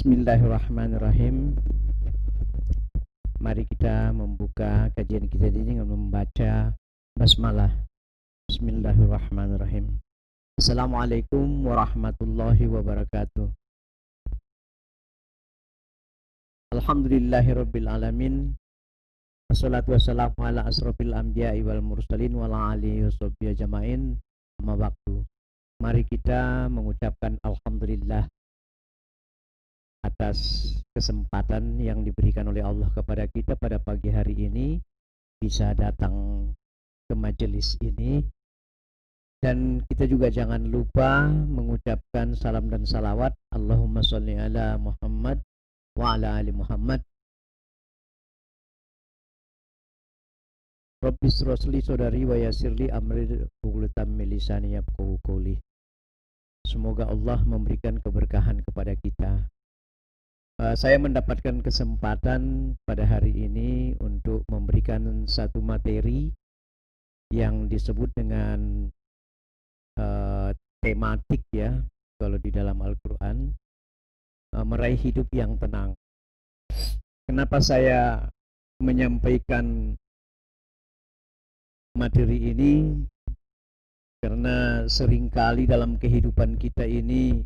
Bismillahirrahmanirrahim. Mari kita membuka kajian kita ini dengan membaca basmalah. Bismillahirrahmanirrahim. Assalamualaikum warahmatullahi wabarakatuh. Alhamdulillahirabbil alamin. Wassalatu wassalamu ala asrofil anbiya'i wal mursalin wa ala alihi washabbihi ajmain. Amma ba'du. Mari kita mengucapkan alhamdulillah atas kesempatan yang diberikan oleh Allah kepada kita pada pagi hari ini bisa datang ke majelis ini, dan kita juga jangan lupa mengucapkan salam dan salawat Allahumma sholli ala Muhammad wa ala ali Muhammad. Rabbi shrahli sadri wa yassirli amri uqdatam min lisani yafqahu qawli. Semoga Allah memberikan keberkahan kepada kita. Saya mendapatkan kesempatan pada hari ini untuk memberikan satu materi yang disebut dengan tematik ya, kalau di dalam Al-Quran, meraih hidup yang tenang. Kenapa saya menyampaikan materi ini? Karena seringkali dalam kehidupan kita ini,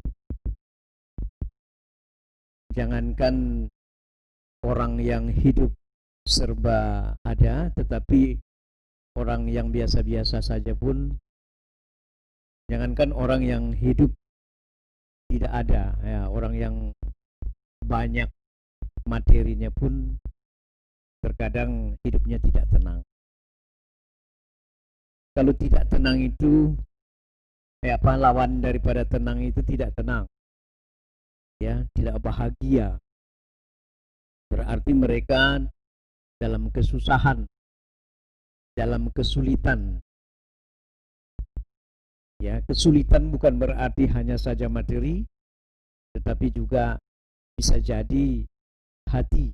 jangankan orang yang hidup serba ada, tetapi orang yang biasa-biasa saja pun, jangankan orang yang hidup tidak ada, ya, orang yang banyak materinya pun terkadang hidupnya tidak tenang. Kalau tidak tenang itu, lawan daripada tenang itu tidak tenang. Ya, tidak bahagia. Berarti mereka dalam kesusahan, dalam kesulitan. Ya, kesulitan bukan berarti hanya saja materi, tetapi juga bisa jadi hati,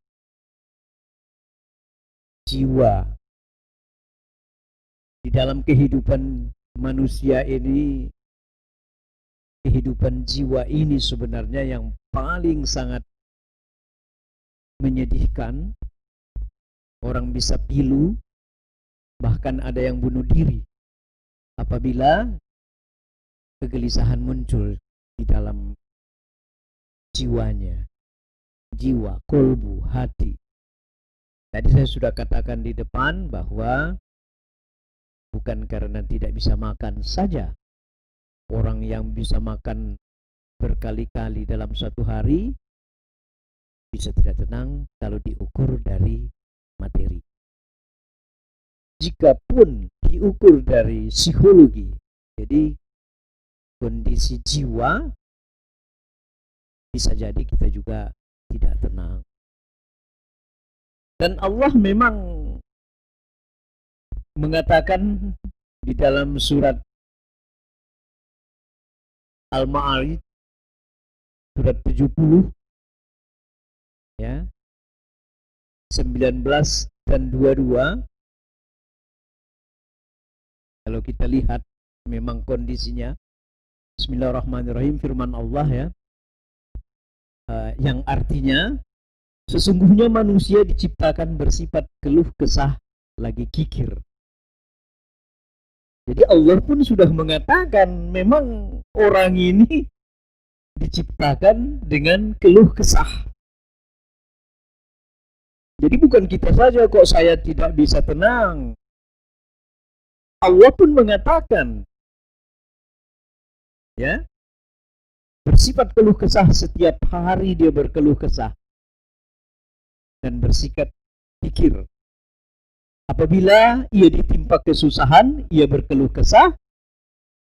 jiwa. Di dalam kehidupan manusia ini, kehidupan jiwa ini sebenarnya yang paling sangat menyedihkan. Orang bisa pilu, bahkan ada yang bunuh diri apabila kegelisahan muncul di dalam jiwanya. Jiwa, kolbu, hati. Tadi saya sudah katakan di depan bahwa bukan karena tidak bisa makan saja. Orang yang bisa makan berkali-kali dalam satu hari bisa tidak tenang kalau diukur dari materi. Jikapun diukur dari psikologi, jadi kondisi jiwa, bisa jadi kita juga tidak tenang. Dan Allah memang mengatakan di dalam surat Al-Ma'arij surat 70 ya, 19 dan 22. Kalau kita lihat memang kondisinya, Bismillahirrahmanirrahim, firman Allah ya, yang artinya sesungguhnya manusia diciptakan bersifat keluh kesah lagi kikir. Jadi Allah pun sudah mengatakan memang orang ini diciptakan dengan keluh kesah. Jadi bukan kita saja kok saya tidak bisa tenang. Allah pun mengatakan ya, bersifat keluh kesah, setiap hari dia berkeluh kesah dan bersikap kikir. Apabila ia ditimpa kesusahan, ia berkeluh kesah,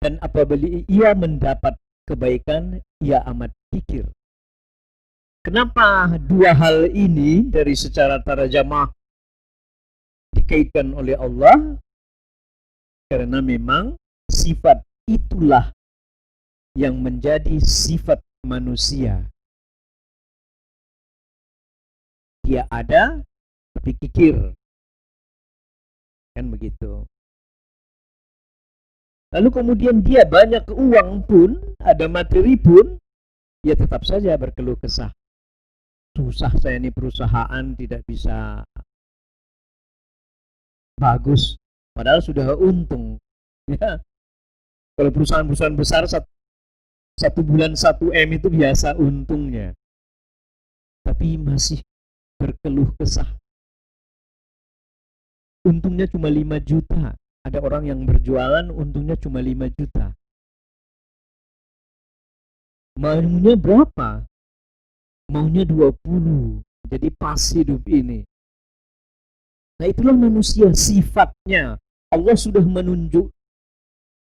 dan apabila ia mendapat kebaikan, ia amat kikir. Kenapa dua hal ini dari secara tarjamah dikaitkan oleh Allah? Karena memang sifat itulah yang menjadi sifat manusia. Dia ada, tapi kikir. Kan begitu. Lalu kemudian dia banyak uang pun, ada materi pun, dia tetap saja berkeluh kesah. susah saya ini perusahaan tidak bisa bagus, padahal sudah untung. Ya, kalau perusahaan-perusahaan besar satu bulan 1 M itu biasa untungnya, tapi masih berkeluh kesah. Untungnya cuma 5 juta. Ada orang yang berjualan untungnya cuma 5 juta. Maunya berapa? Maunya 20. Jadi pas hidup ini. Nah, itulah manusia sifatnya. Allah sudah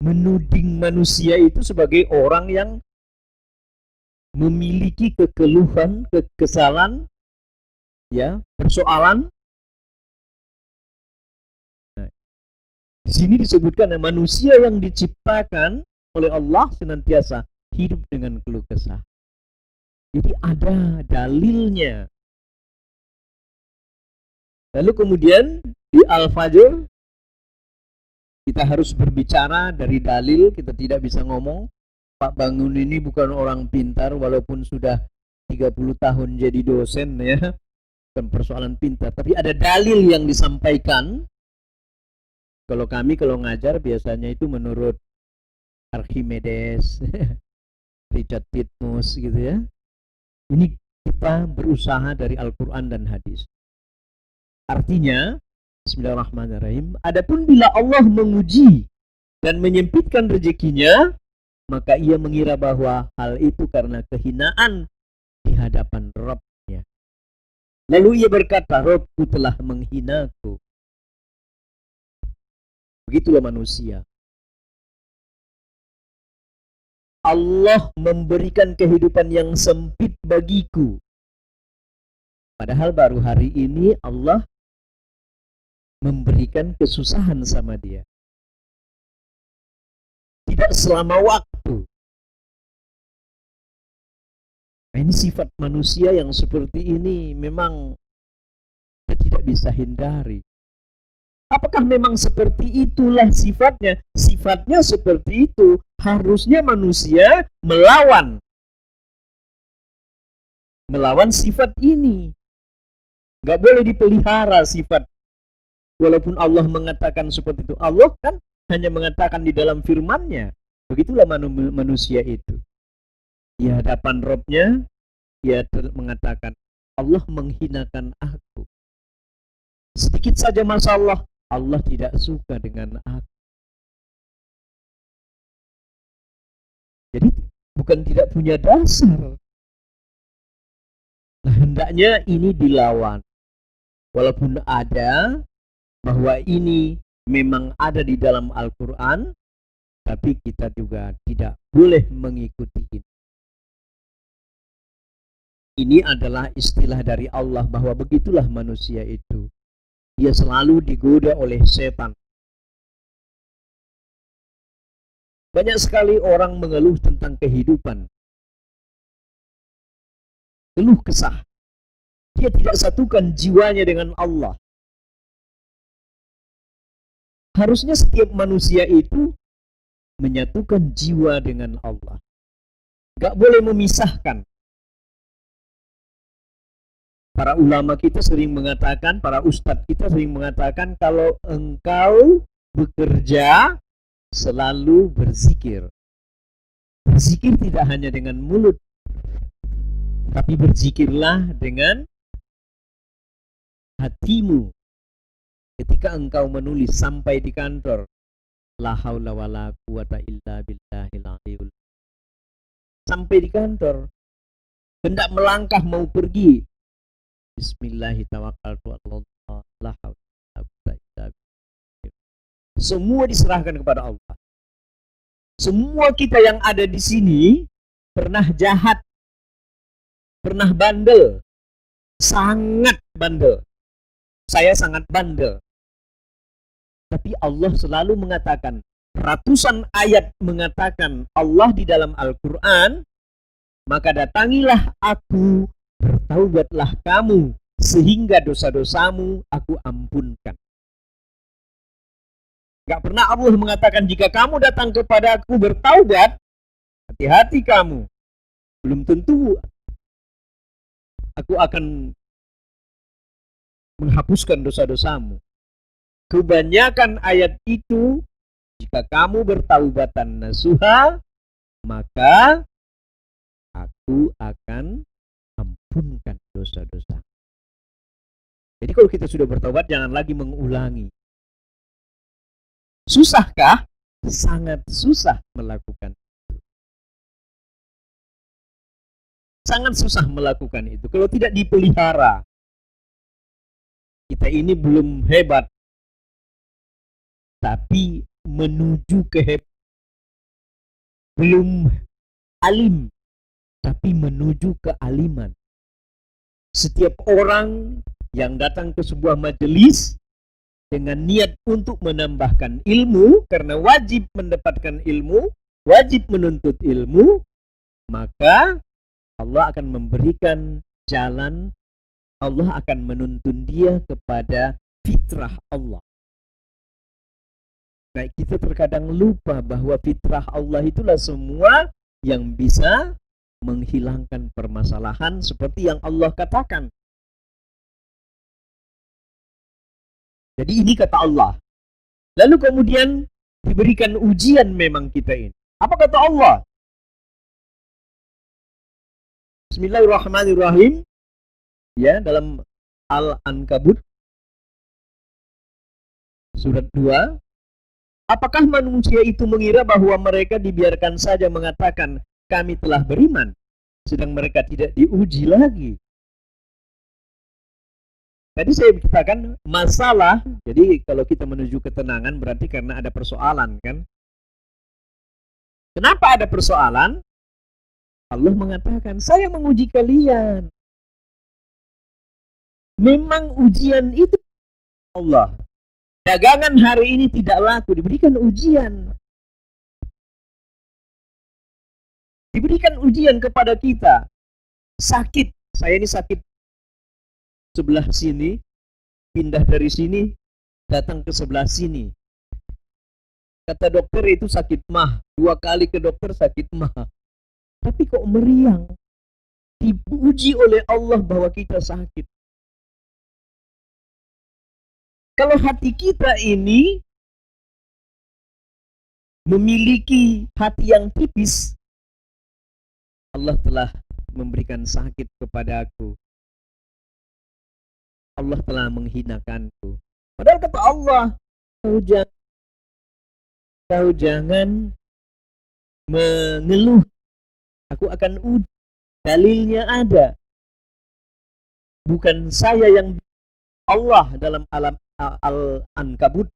menuding manusia itu sebagai orang yang memiliki kekeluhan, kekesalan, ya, persoalan. Nah, di sini disebutkan manusia yang diciptakan oleh Allah senantiasa hidup dengan keluh kesah. Jadi ada dalilnya. Lalu kemudian di Al-Fajr kita harus berbicara dari dalil, kita tidak bisa ngomong Pak Bangun ini bukan orang pintar walaupun sudah 30 tahun jadi dosen, ya. Bukan persoalan pintar, tapi ada dalil yang disampaikan. Kalau ngajar biasanya itu menurut Archimedes, Richard Titmus gitu ya. Ini kita berusaha dari Al-Quran dan hadis. Artinya, bismillahirrahmanirrahim, adapun bila Allah menguji dan menyempitkan rezekinya, maka ia mengira bahwa hal itu karena kehinaan di hadapan Rabb-Nya. Lalu ia berkata, Rabb-ku telah menghinaku. Begitulah manusia. Allah memberikan kehidupan yang sempit bagiku. Padahal baru hari ini Allah memberikan kesusahan sama dia. Tidak selama waktu. Nah, ini sifat manusia yang seperti ini memang kita tidak bisa hindari. Apakah memang seperti itulah sifatnya? Sifatnya seperti itu. Harusnya manusia melawan sifat ini. Gak boleh dipelihara sifat. Walaupun Allah mengatakan seperti itu. Allah kan hanya mengatakan di dalam firman-Nya. Begitulah manusia itu. Di hadapan Rabb-Nya, dia mengatakan, Allah menghinakan aku. Sedikit saja masalah, Allah tidak suka dengan aku. Jadi bukan tidak punya dasar. Nah, hendaknya ini dilawan. Walaupun ada, bahwa ini memang ada di dalam Al-Quran, tapi kita juga tidak boleh mengikuti ini. Ini adalah istilah dari Allah bahwa begitulah manusia itu. Dia selalu digoda oleh setan. Banyak sekali orang mengeluh tentang kehidupan. Keluh kesah. Dia tidak satukan jiwanya dengan Allah. Harusnya setiap manusia itu menyatukan jiwa dengan Allah. Gak boleh memisahkan. Para ulama kita sering mengatakan, para ustadz kita sering mengatakan, kalau engkau bekerja, selalu berzikir. Berzikir tidak hanya dengan mulut, tapi berzikirlah dengan hatimu. Ketika engkau menulis sampai di kantor, la haula wala quwata illa billahil aliyul. Sampai di kantor, hendak melangkah mau pergi, bismillahirrahmanirrahim, la haula wala quwata illa billah. Semua diserahkan kepada Allah. Semua kita yang ada di sini pernah jahat, pernah bandel, sangat bandel. Saya sangat bandel. Tapi Allah selalu mengatakan, ratusan ayat mengatakan Allah di dalam Al-Quran, maka datangilah aku, bertaubatlah kamu, sehingga dosa-dosamu aku ampunkan. Gak pernah Allah mengatakan, jika kamu datang kepada aku bertaubat, hati-hati kamu. Belum tentu aku akan menghapuskan dosa-dosamu. Kebanyakan ayat itu, jika kamu bertaubatan nasuha, maka aku akan ampunkan dosa-dosa. Jadi kalau kita sudah bertaubat, jangan lagi mengulangi. Susahkah? Sangat susah melakukan itu. Sangat susah melakukan itu. Kalau tidak dipelihara, kita ini belum hebat, tapi menuju ke belum alim, tapi menuju ke aliman. Setiap orang yang datang ke sebuah majelis dengan niat untuk menambahkan ilmu, karena wajib mendapatkan ilmu, wajib menuntut ilmu, maka Allah akan memberikan jalan, Allah akan menuntun dia kepada fitrah Allah. Nah, kita terkadang lupa bahwa fitrah Allah itulah semua yang bisa menghilangkan permasalahan seperti yang Allah katakan. Jadi ini kata Allah. Lalu kemudian diberikan ujian memang kita ini. Apa kata Allah? Bismillahirrahmanirrahim. Ya, dalam Al-Ankabut surat 2. Apakah manusia itu mengira bahwa mereka dibiarkan saja mengatakan kami telah beriman, sedang mereka tidak diuji lagi? Tadi saya katakan masalah, jadi kalau kita menuju ketenangan berarti karena ada persoalan, kan? Kenapa ada persoalan? Allah mengatakan, saya menguji kalian. Memang ujian itu Allah. Dagangan hari ini tidak laku, diberikan ujian. Diberikan ujian kepada kita. Sakit, saya ini sakit sebelah sini, pindah dari sini, datang ke sebelah sini. Kata dokter itu sakit mah, 2 kali ke dokter sakit mah. Tapi kok meriang? Dipuji oleh Allah bahwa kita sakit. Kalau hati kita ini memiliki hati yang tipis, Allah telah memberikan sakit kepada aku. Allah telah menghinakanku. Padahal kata Allah, kau jangan mengeluh. Aku akan uji. Dalilnya ada. Bukan saya yang Allah dalam Al-Ankabut.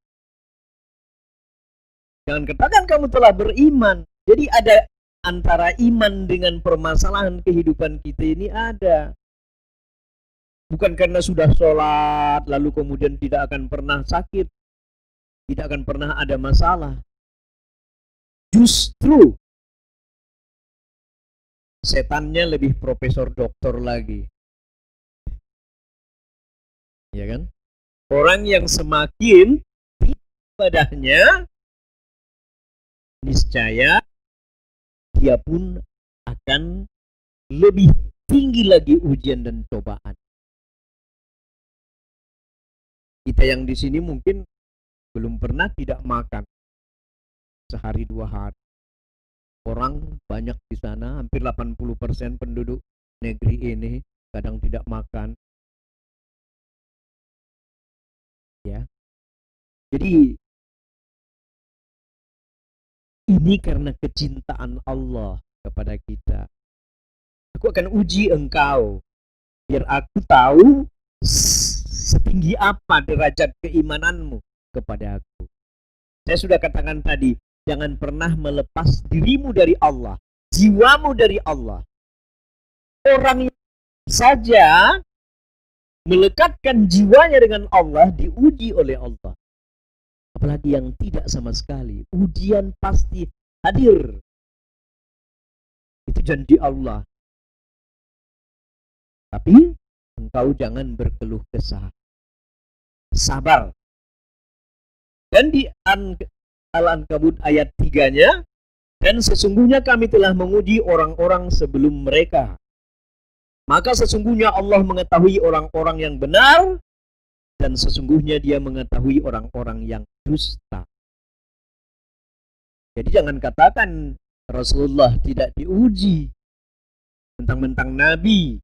Jangan katakan kamu telah beriman. Jadi ada antara iman dengan permasalahan kehidupan kita ini ada. Bukan karena sudah sholat, lalu kemudian tidak akan pernah sakit, tidak akan pernah ada masalah. Justru setannya lebih profesor doktor lagi. Ya kan? Orang yang semakin ibadahnya, niscaya dia pun akan lebih tinggi lagi ujian dan cobaan. Kita yang di sini mungkin belum pernah tidak makan sehari 2 hari. Orang banyak di sana, hampir 80% penduduk negeri ini kadang tidak makan. Ya. Jadi ini karena kecintaan Allah kepada kita. Aku akan uji engkau biar aku tahu setinggi apa derajat keimananmu kepada aku. Saya sudah katakan tadi, jangan pernah melepas dirimu dari Allah, jiwamu dari Allah. Orang yang saja melekatkan jiwanya dengan Allah diuji oleh Allah. Apalagi yang tidak sama sekali, ujian pasti hadir. Itu janji Allah. Tapi engkau jangan berkeluh kesah. Sabar. Dan di Al-Ankabut ayat 3-nya, dan sesungguhnya kami telah menguji orang-orang sebelum mereka. Maka sesungguhnya Allah mengetahui orang-orang yang benar, dan sesungguhnya Dia mengetahui orang-orang yang dusta. Jadi jangan katakan Rasulullah tidak diuji, mentang-mentang Nabi.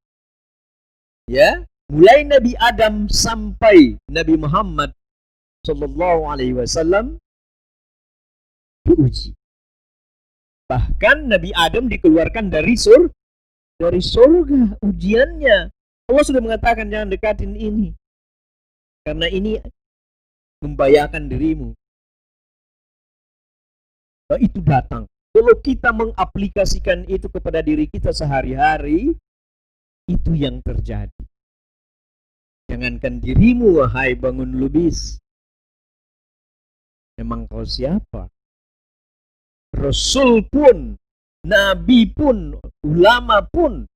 Ya, mulai Nabi Adam sampai Nabi Muhammad Sallallahu Alaihi Wasallam diuji. Bahkan Nabi Adam dikeluarkan dari surga ujiannya. Allah sudah mengatakan jangan dekatin ini, karena ini membahayakan dirimu. Nah, itu datang. Kalau kita mengaplikasikan itu kepada diri kita sehari-hari, itu yang terjadi. Jangankan dirimu, wahai bangun lubis. Memang kau siapa? Rasul pun, Nabi pun, ulama pun,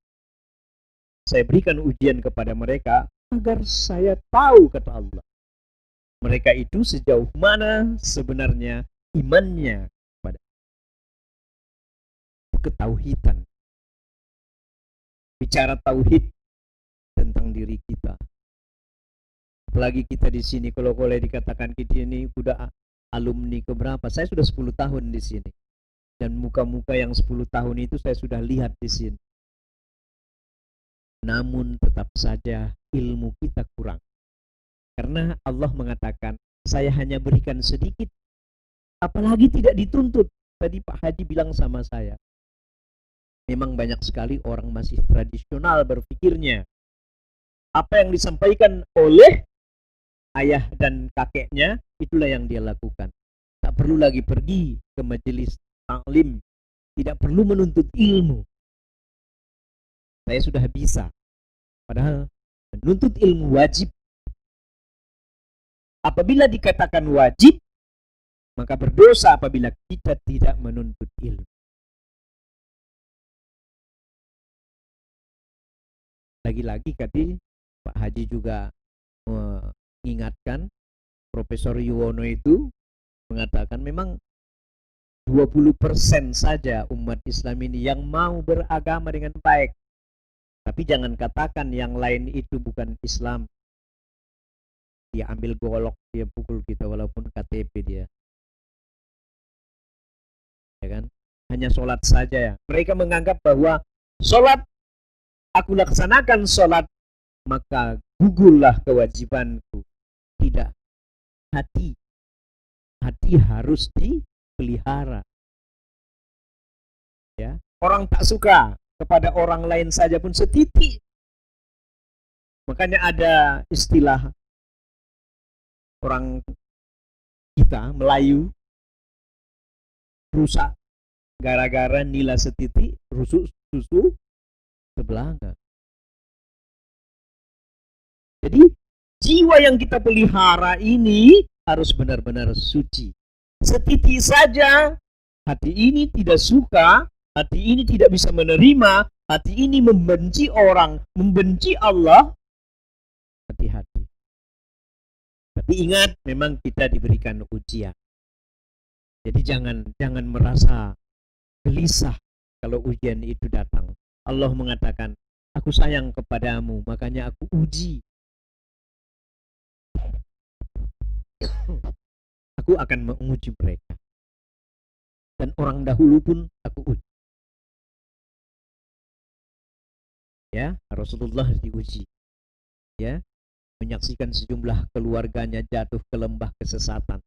saya berikan ujian kepada mereka agar saya tahu, kata Allah, mereka itu sejauh mana sebenarnya imannya pada ketauhidan. Bicara tauhid tentang diri kita. Apalagi kita di sini, kalau boleh dikatakan kita ini udah alumni keberapa? Saya sudah 10 tahun di sini. Dan muka-muka yang 10 tahun itu saya sudah lihat di sini. Namun tetap saja ilmu kita kurang. Karena Allah mengatakan, saya hanya berikan sedikit, apalagi tidak dituntut. Tadi Pak Haji bilang sama saya, memang banyak sekali orang masih tradisional berpikirnya. Apa yang disampaikan oleh ayah dan kakeknya, itulah yang dia lakukan. Tak perlu lagi pergi ke majelis taklim, tidak perlu menuntut ilmu. Saya sudah bisa. Padahal menuntut ilmu wajib. Apabila dikatakan wajib, maka berdosa apabila kita tidak menuntut ilmu. Lagi-lagi tadi Pak Haji juga mengingatkan, Profesor Yuwono itu mengatakan memang 20% saja umat Islam ini yang mau beragama dengan baik. Tapi jangan katakan yang lain itu bukan Islam. Dia ambil golok, dia pukul kita walaupun KTP dia. Ya kan? Hanya sholat saja ya. Mereka menganggap bahwa sholat, aku laksanakan sholat, maka gugurlah kewajibanku. Tidak. Hati harus dipelihara. Ya, orang tak suka kepada orang lain saja pun setitik. Makanya ada istilah orang kita Melayu, rusak gara-gara nila setitik, rusuk susu sebelanga. Jadi jiwa yang kita pelihara ini harus benar-benar suci. Setitik saja hati ini tidak suka, hati ini tidak bisa menerima, hati ini membenci orang, membenci Allah, hati-hati. Tapi ingat, memang kita diberikan ujian. Jadi jangan merasa gelisah kalau ujian itu datang. Allah mengatakan, aku sayang kepadamu, makanya aku uji. Aku akan menguji mereka. Dan orang dahulu pun aku uji. Ya, Rasulullah diuji. Ya, menyaksikan sejumlah keluarganya jatuh ke lembah kesesatan.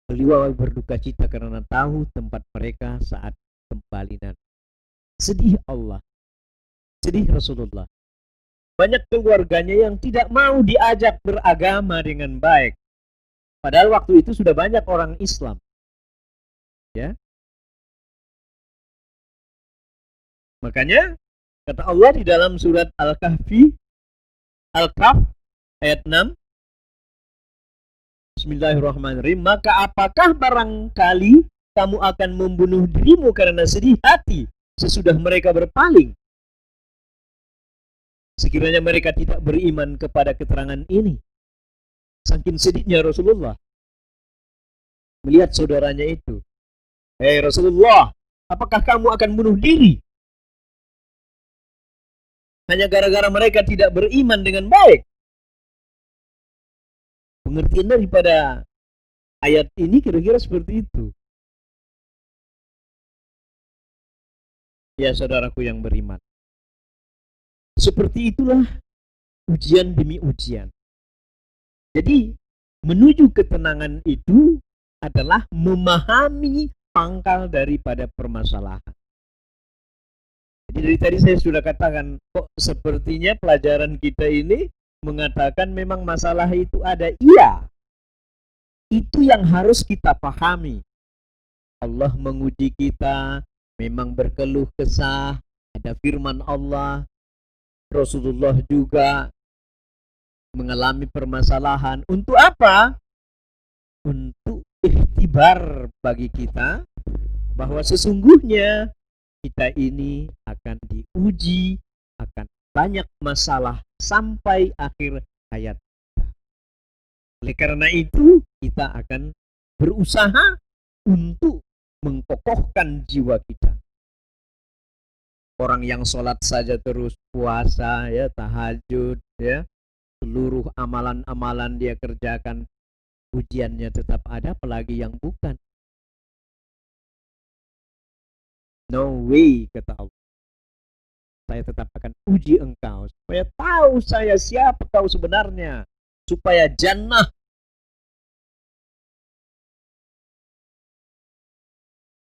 Beliau berduka cita karena tahu tempat mereka saat kembali nanti. Sedih Allah, sedih Rasulullah. Banyak keluarganya yang tidak mau diajak beragama dengan baik. Padahal waktu itu sudah banyak orang Islam. Ya. Makanya kata Allah di dalam surat Al-Kahfi, Al-Kahf ayat 6, Bismillahirrahmanirrahim, maka apakah barangkali kamu akan membunuh dirimu karena sedih hati sesudah mereka berpaling? Sekiranya mereka tidak beriman kepada keterangan ini. Saking sedihnya Rasulullah melihat saudaranya itu. Hei Rasulullah, apakah kamu akan bunuh diri hanya gara-gara mereka tidak beriman dengan baik. Pengertian daripada ayat ini kira-kira seperti itu. Ya saudaraku yang beriman. Seperti itulah ujian demi ujian. Jadi menuju ketenangan itu adalah memahami pangkal daripada permasalahan. Jadi dari tadi saya sudah katakan, kok sepertinya pelajaran kita ini mengatakan memang masalah itu ada. Iya, itu yang harus kita pahami. Allah menguji kita, memang berkeluh kesah, ada firman Allah, Rasulullah juga mengalami permasalahan. Untuk apa? Untuk ikhtibar bagi kita bahwa sesungguhnya kita ini akan diuji, akan banyak masalah sampai akhir hayat kita. Oleh karena itu, kita akan berusaha untuk mengkokohkan jiwa kita. Orang yang sholat saja terus, puasa, ya, tahajud, ya, seluruh amalan-amalan dia kerjakan, ujiannya tetap ada, apalagi yang bukan. No way, kata Allah. Saya tetap akan uji engkau, supaya tahu saya siapa kau sebenarnya, supaya jannah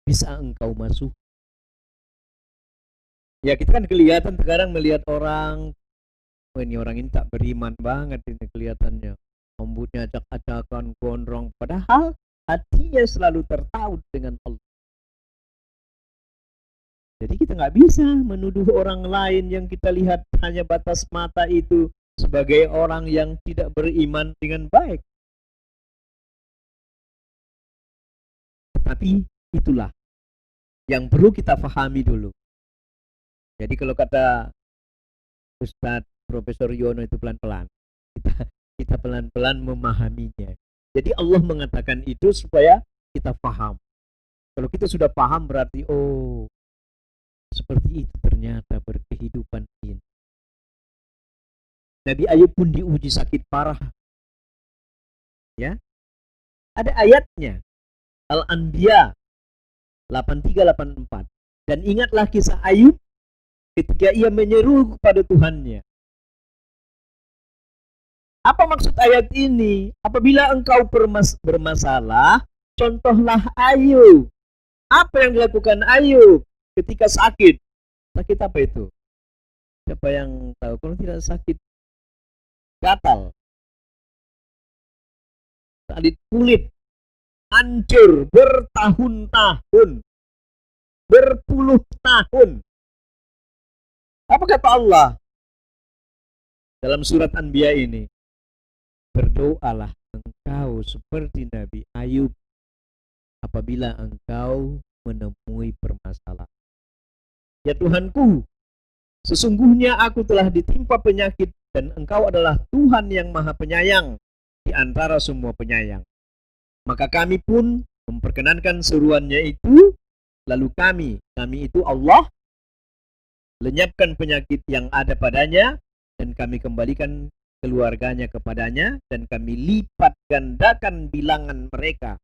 bisa engkau masuk. Ya, kita kan kelihatan sekarang melihat orang, oh ini orang ini tak beriman banget ini kelihatannya. Rambutnya acak-acakan, gondrong, padahal hatinya selalu tertaut dengan Allah. Jadi kita nggak bisa menuduh orang lain yang kita lihat hanya batas mata itu sebagai orang yang tidak beriman dengan baik. Tapi itulah yang perlu kita pahami dulu. Jadi kalau kata Ustadz Profesor Yono itu pelan-pelan, kita pelan-pelan memahaminya. Jadi Allah mengatakan itu supaya kita paham. Kalau kita sudah paham berarti oh, seperti itu ternyata berkehidupan ini. Nabi Ayub pun diuji sakit parah. Ya. Ada ayatnya. Al-Anbiya 83-84. Dan ingatlah kisah Ayub ketika ia menyeru kepada Tuhannya. Apa maksud ayat ini? Apabila engkau bermasalah, contohlah Ayub. Apa yang dilakukan Ayub ketika sakit? Sakit apa itu? Siapa yang tahu? Kalau tidak sakit gatal, sakit kulit, hancur bertahun-tahun, berpuluh tahun. Apa kata Allah dalam surat Anbiya ini? Berdoalah engkau seperti Nabi Ayub apabila engkau menemui permasalahan. Ya Tuhanku, sesungguhnya aku telah ditimpa penyakit dan engkau adalah Tuhan yang maha penyayang di antara semua penyayang. Maka kami pun memperkenankan seruannya itu, lalu kami itu Allah, lenyapkan penyakit yang ada padanya, dan kami kembalikan keluarganya kepadanya, dan kami lipat gandakan bilangan mereka,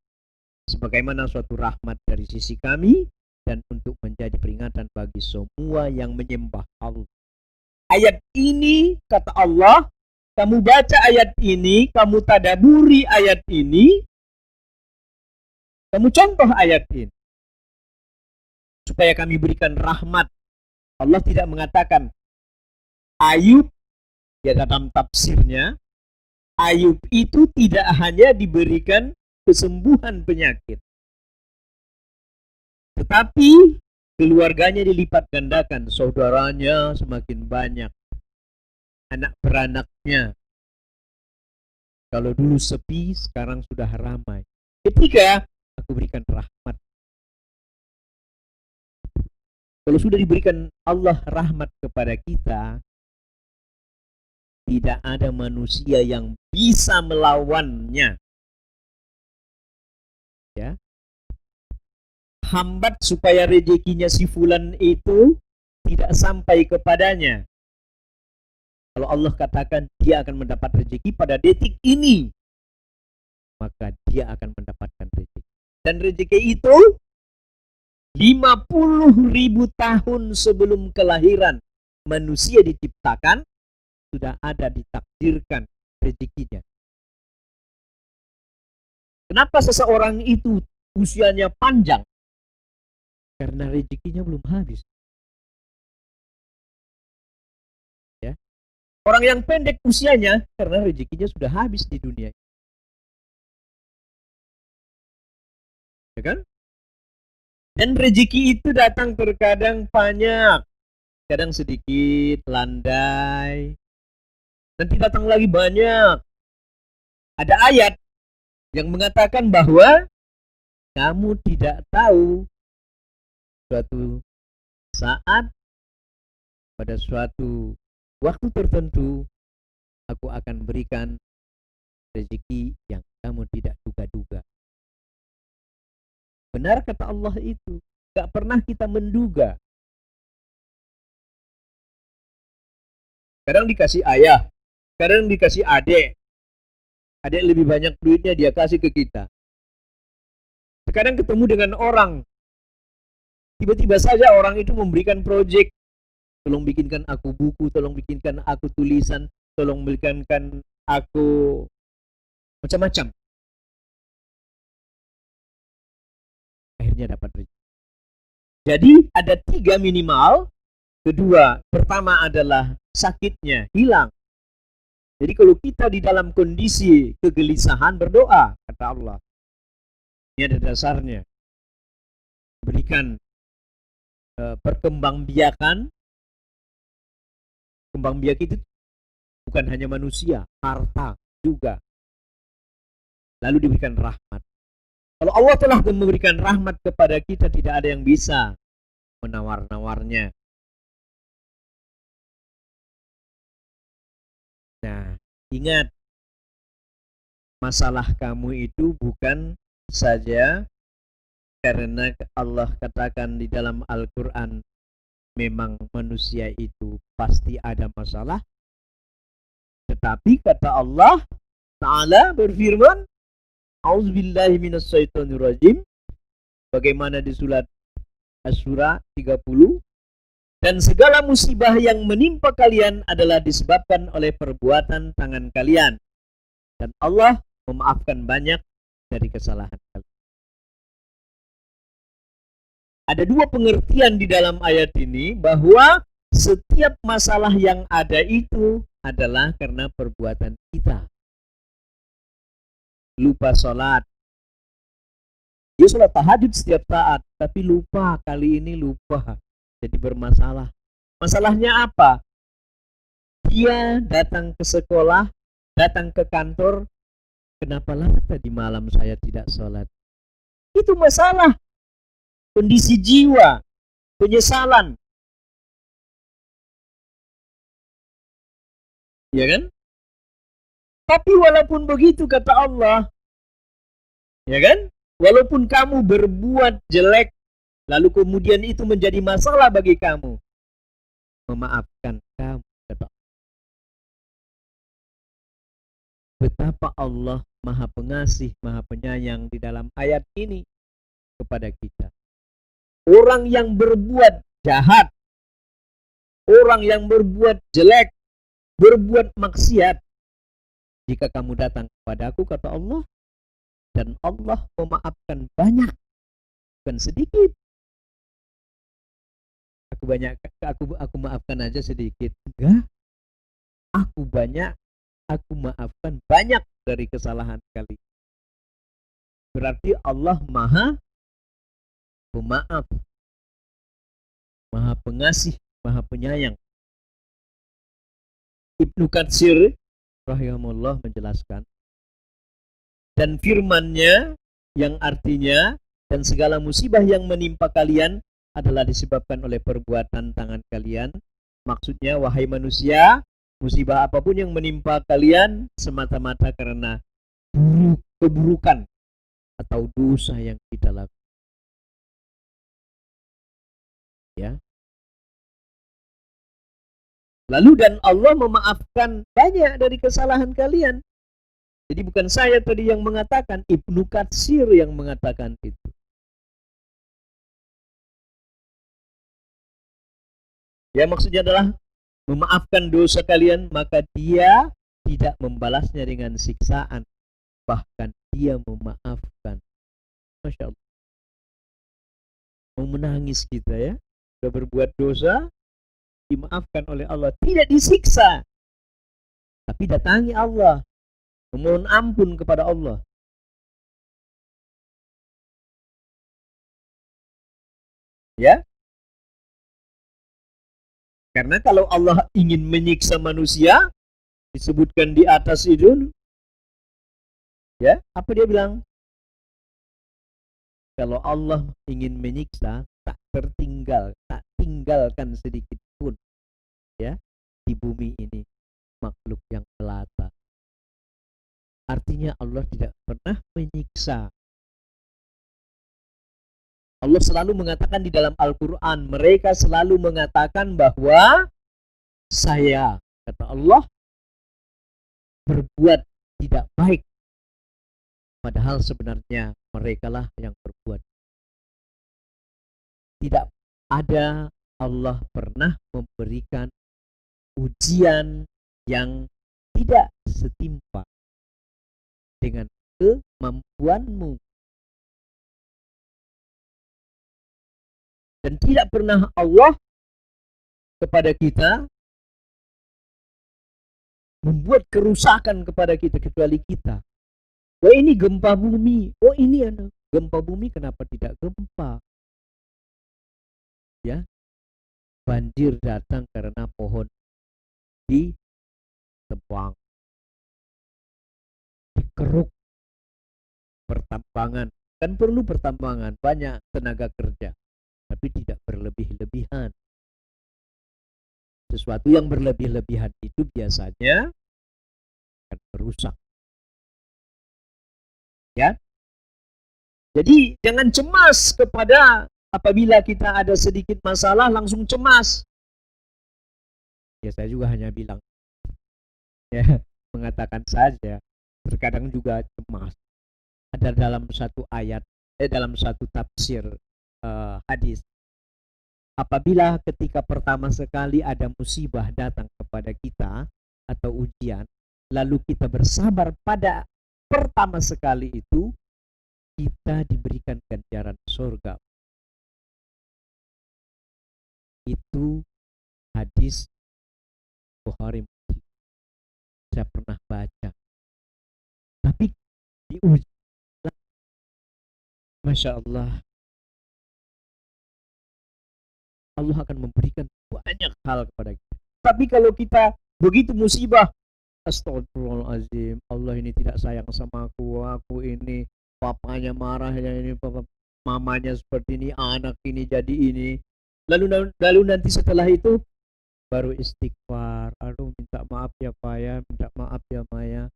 sebagaimana suatu rahmat dari sisi kami, dan untuk menjadi peringatan bagi semua yang menyembah Allah. Ayat ini, kata Allah, kamu baca ayat ini, kamu tadaburi ayat ini, kamu contoh ayat ini, supaya kami berikan rahmat. Allah tidak mengatakan Ayub, ya dalam tafsirnya, Ayub itu tidak hanya diberikan kesembuhan penyakit, tetapi keluarganya dilipat gandakan, saudaranya semakin banyak, anak beranaknya. Kalau dulu sepi, sekarang sudah ramai. Ketika aku berikan rahmat. Kalau sudah diberikan Allah rahmat kepada kita, tidak ada manusia yang bisa melawannya. Ya. Hambat supaya rezekinya si fulan itu tidak sampai kepadanya. Kalau Allah katakan dia akan mendapat rezeki pada detik ini, maka dia akan mendapatkan rezeki. Dan rezeki itu 50.000 tahun sebelum kelahiran manusia diciptakan, sudah ada ditakdirkan rezekinya. Kenapa seseorang itu usianya panjang? Karena rezekinya belum habis. Ya. Orang yang pendek usianya karena rezekinya sudah habis di dunia. Ya kan? Dan rezeki itu datang terkadang banyak, kadang sedikit, landai, nanti datang lagi banyak. Ada ayat yang mengatakan bahwa kamu tidak tahu suatu saat pada suatu waktu tertentu aku akan berikan rezeki yang kamu tidak duga-duga. Benar kata Allah itu, gak pernah kita menduga. Kadang dikasih ayah, kadang dikasih adik. Adik lebih banyak duitnya dia kasih ke kita. Sekarang ketemu dengan orang, tiba-tiba saja orang itu memberikan proyek, tolong bikinkan aku buku, tolong bikinkan aku tulisan, tolong bikinkan aku macam-macam. Akhirnya dapat rezeki. Jadi ada 3 minimal. Kedua, pertama adalah sakitnya hilang. Jadi kalau kita di dalam kondisi kegelisahan, berdoa, kata Allah. Ini ada dasarnya. Berikan perkembangbiakan. Kembang biak itu bukan hanya manusia, harta juga. Lalu diberikan rahmat. Kalau Allah telah memberikan rahmat kepada kita, tidak ada yang bisa menawar-nawarnya. Nah, ingat, masalah kamu itu bukan saja karena Allah katakan di dalam Al-Quran, memang manusia itu pasti ada masalah. Tetapi kata Allah Ta'ala berfirman, A'udzubillahi minasyaitonirrajim, bagaimana di surat Asy-Syura 30, dan segala musibah yang menimpa kalian adalah disebabkan oleh perbuatan tangan kalian, dan Allah memaafkan banyak dari kesalahan kalian. Ada 2 pengertian di dalam ayat ini, bahwa setiap masalah yang ada itu adalah karena perbuatan kita. Lupa sholat, dia sholat tahajud setiap saat, tapi lupa, kali ini lupa, jadi bermasalah. Masalahnya apa? Dia datang ke sekolah, datang ke kantor, kenapa lah tadi malam saya tidak sholat? Itu masalah, kondisi jiwa, penyesalan. Ya kan? Tapi walaupun begitu kata Allah, ya kan? Walaupun kamu berbuat jelek, lalu kemudian itu menjadi masalah bagi kamu, memaafkan kamu, kata Allah. Betapa Allah Maha Pengasih, Maha Penyayang di dalam ayat ini kepada kita. Orang yang berbuat jahat, orang yang berbuat jelek, berbuat maksiat, jika kamu datang kepadaku, kata Allah, dan Allah memaafkan banyak, bukan sedikit. Aku maafkan aja sedikit, enggak. Aku maafkan banyak dari kesalahan kalian. Berarti Allah Maha Pemaaf, Maha Pengasih, Maha Penyayang. Ibnu Katsir rahimahullah menjelaskan, dan firman-Nya yang artinya, dan segala musibah yang menimpa kalian adalah disebabkan oleh perbuatan tangan kalian. Maksudnya, wahai manusia, musibah apapun yang menimpa kalian semata-mata karena keburukan atau dosa yang kita lakukan. Ya. Lalu dan Allah memaafkan banyak dari kesalahan kalian. Jadi bukan saya tadi yang mengatakan, Ibnu Katsir yang mengatakan itu. Ya, maksudnya adalah memaafkan dosa kalian, maka dia tidak membalasnya dengan siksaan. Bahkan dia memaafkan. Masya Allah. Mau menangis kita ya. Sudah berbuat dosa, dimaafkan oleh Allah. Tidak disiksa. Tapi datangi Allah. Memohon ampun kepada Allah. Ya. Karena kalau Allah ingin menyiksa manusia, disebutkan di atas itu, ya, apa dia bilang? Kalau Allah ingin menyiksa, tak tinggalkan sedikit pun, ya, di bumi ini makhluk yang melata. Artinya Allah tidak pernah menyiksa. Allah selalu mengatakan di dalam Al-Quran, mereka selalu mengatakan bahwa saya, kata Allah, berbuat tidak baik. Padahal sebenarnya merekalah yang berbuat. Tidak ada Allah pernah memberikan ujian yang tidak setimpal dengan kemampuanmu. Dan tidak pernah Allah kepada kita membuat kerusakan kepada kita kecuali kita. Oh ini gempa bumi, oh ini gempa bumi, kenapa tidak gempa? Ya, banjir datang karena pohon ditebang, dikeruk. Pertambangan, kan perlu pertambangan, banyak tenaga kerja, tapi tidak berlebih-lebihan. Sesuatu yang berlebih-lebihan itu biasanya akan merusak. Ya, jadi jangan cemas kepada apabila kita ada sedikit masalah langsung cemas. Ya saya juga hanya bilang, ya mengatakan saja. Terkadang juga cemas. Ada dalam satu ayat, dalam satu tafsir hadis, apabila ketika pertama sekali ada musibah datang kepada kita atau ujian, lalu kita bersabar pada pertama sekali itu, kita diberikan ganjaran surga. Itu hadis Bukhari Muslim. Saya pernah baca. Tapi diuji, Masya Allah, Allah akan memberikan banyak hal kepada kita. Tapi kalau kita begitu musibah, astagfirullahaladzim, Allah ini tidak sayang sama aku ini papanya marah, ini mamanya seperti ini, anak ini jadi ini. Lalu nanti setelah itu baru istighfar, aduh minta maaf ya Pak ya, minta maaf ya Maya.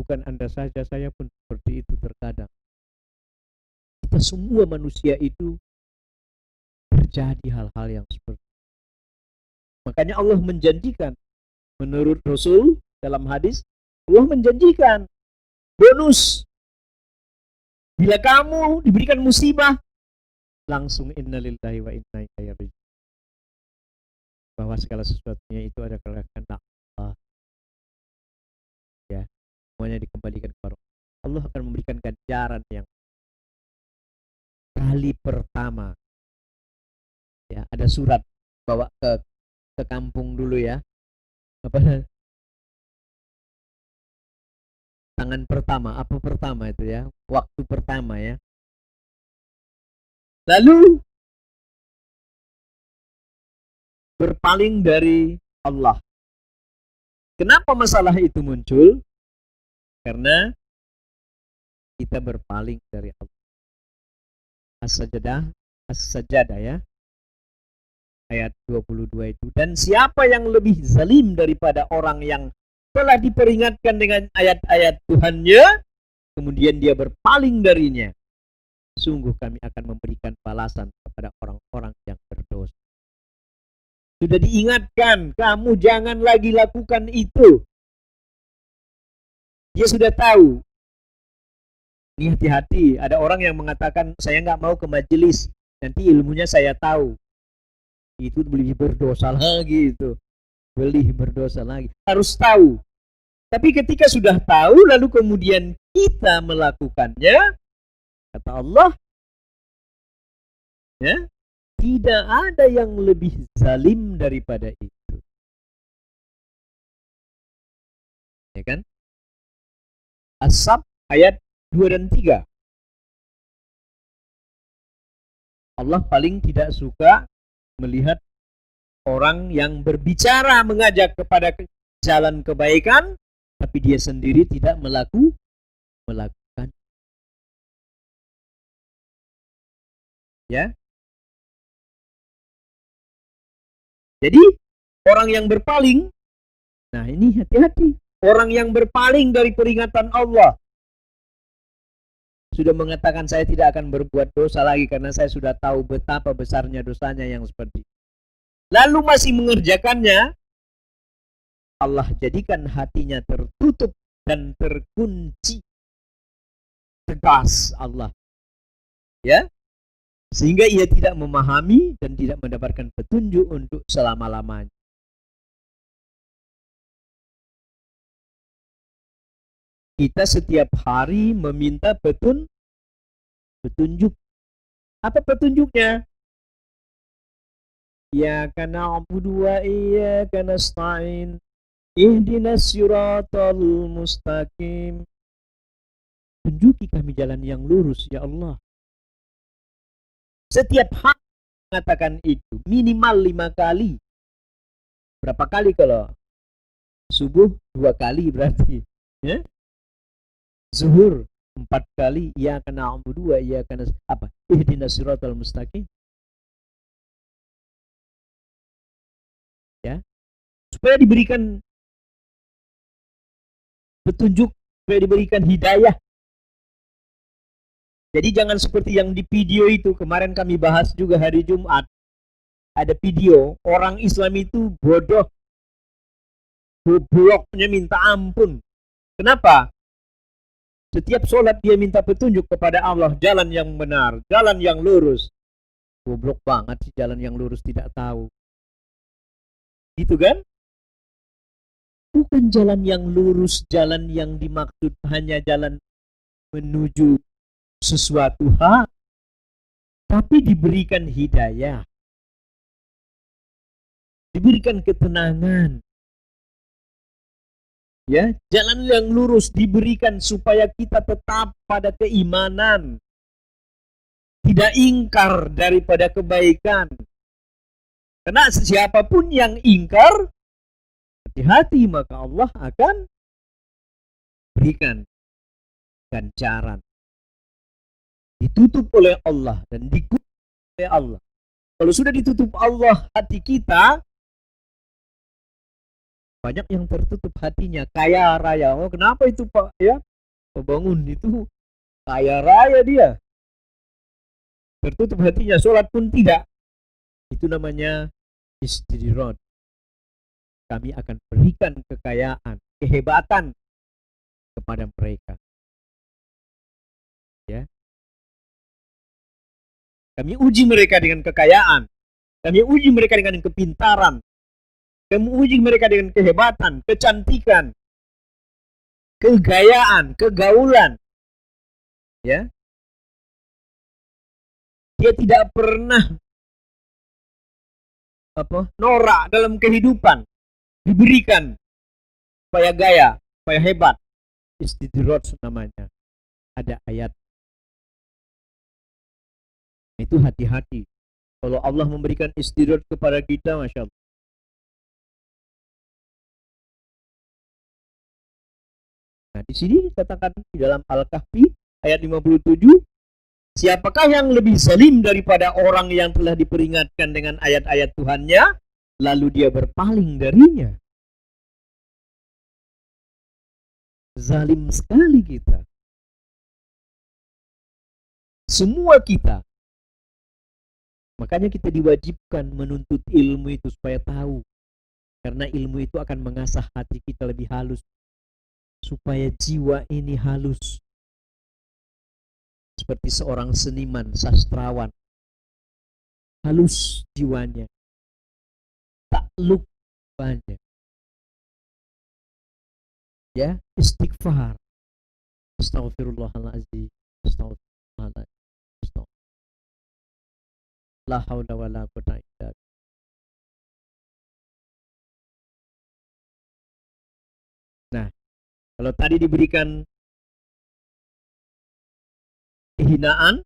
Bukan Anda saja, saya pun seperti itu terkadang. Kita semua manusia itu terjadi hal-hal yang seperti itu. Makanya Allah menjanjikan, menurut Rasul dalam hadis, Allah menjanjikan bonus. Bila kamu diberikan musibah, langsung innalillahi wa inna ilaihi raji'un. Bahwa segala sesuatunya itu ada kehendak Allah. Ya, semuanya dikembalikan kepada Allah. Allah akan memberikan ganjaran yang kali pertama. Ya, ada surat bawa ke kampung dulu ya. Apa? Tangan pertama, apa pertama itu ya? Waktu pertama ya. Lalu berpaling dari Allah. Kenapa masalah itu muncul? Karena kita berpaling dari Allah. As-Sajdah ya. Ayat 22 itu. Dan siapa yang lebih zalim daripada orang yang telah diperingatkan dengan ayat-ayat Tuhannya, kemudian dia berpaling darinya. Sungguh kami akan memberikan balasan kepada orang-orang yang berdosa. Sudah diingatkan, kamu jangan lagi lakukan itu. Dia sudah tahu. Ini hati-hati, ada orang yang mengatakan, saya nggak mau ke majelis, nanti ilmunya saya tahu. Itu lebih berdosa lagi itu. Lebih berdosa lagi. Harus tahu. Tapi ketika sudah tahu, lalu kemudian kita melakukannya, kata Allah, ya, tidak ada yang lebih zalim daripada itu. Ya kan? As-Sab ayat 2 dan 3. Allah paling tidak suka melihat orang yang berbicara mengajak kepada jalan kebaikan, tapi dia sendiri tidak melakukan. Ya. Jadi orang yang berpaling, nah ini hati-hati. Orang yang berpaling dari peringatan Allah sudah mengatakan saya tidak akan berbuat dosa lagi karena saya sudah tahu betapa besarnya dosanya yang seperti itu. Lalu masih mengerjakannya, Allah jadikan hatinya tertutup dan terkunci. Tegas Allah. Ya. Sehingga ia tidak memahami dan tidak mendapatkan petunjuk untuk selama-lamanya. Kita setiap hari meminta petunjuk. Apa petunjuknya? Iyyaka na'budu wa iyyaka nasta'in. Ihdinas siratal mustaqim. Tunjuki kami jalan yang lurus, ya Allah. Setiap hari mengatakan itu minimal 5 kali. Berapa kali kalau subuh? 2 kali berarti, ya? Zuhur 4 kali, iyyaka na'budu wa iyyaka nasta'in. Apa? Ihdinas siratal mustaqim. Ya. Supaya diberikan petunjuk, supaya diberikan hidayah. Jadi jangan seperti yang di video itu, kemarin kami bahas juga hari Jumat. Ada video, orang Islam itu bodoh. Gobloknya minta ampun. Kenapa? Setiap sholat dia minta petunjuk kepada Allah, jalan yang benar, jalan yang lurus. Goblok banget sih, jalan yang lurus tidak tahu. Gitu kan? Bukan jalan yang lurus, jalan yang dimaksud hanya jalan menuju sesuatu hal, tapi diberikan hidayah, diberikan ketenangan. Ya, jalan yang lurus diberikan supaya kita tetap pada keimanan, tidak ingkar daripada kebaikan. Karena siapapun yang ingkar, hati-hati, maka Allah akan berikan ganjaran. Ditutup oleh Allah dan dikutuk oleh Allah. Kalau sudah ditutup Allah hati kita, banyak yang tertutup hatinya, kaya raya. Oh, kenapa itu Pak? Ya, pembangun itu kaya raya dia. Tertutup hatinya, sholat pun tidak. Itu namanya istidrat. Kami akan berikan kekayaan, kehebatan kepada mereka. Ya. Kami uji mereka dengan kekayaan. Kami uji mereka dengan kepintaran. Kami uji mereka dengan kehebatan, kecantikan, kegayaan, kegaulan. Ya. Dia tidak pernah norak dalam kehidupan. Diberikan supaya gaya, supaya hebat. Istidrat namanya. Ada ayat. Itu hati-hati. Kalau Allah memberikan istidrat kepada kita, Masya Allah. Nah, di sini katakan di dalam Al-Kahfi ayat 57, siapakah yang lebih zalim daripada orang yang telah diperingatkan dengan ayat-ayat Tuhannya, lalu dia berpaling darinya? Zalim sekali kita. Semua kita Makanya kita diwajibkan menuntut ilmu itu supaya tahu. Karena ilmu itu akan mengasah hati kita lebih halus. Supaya jiwa ini halus. Seperti seorang seniman, sastrawan. Halus jiwanya. Takluk banyak. Ya, istighfar. Astaghfirullahaladzim. Astaghfirullahaladzim. La haula wa la quwwata illa billah. Nah, kalau tadi diberikan kehinaan,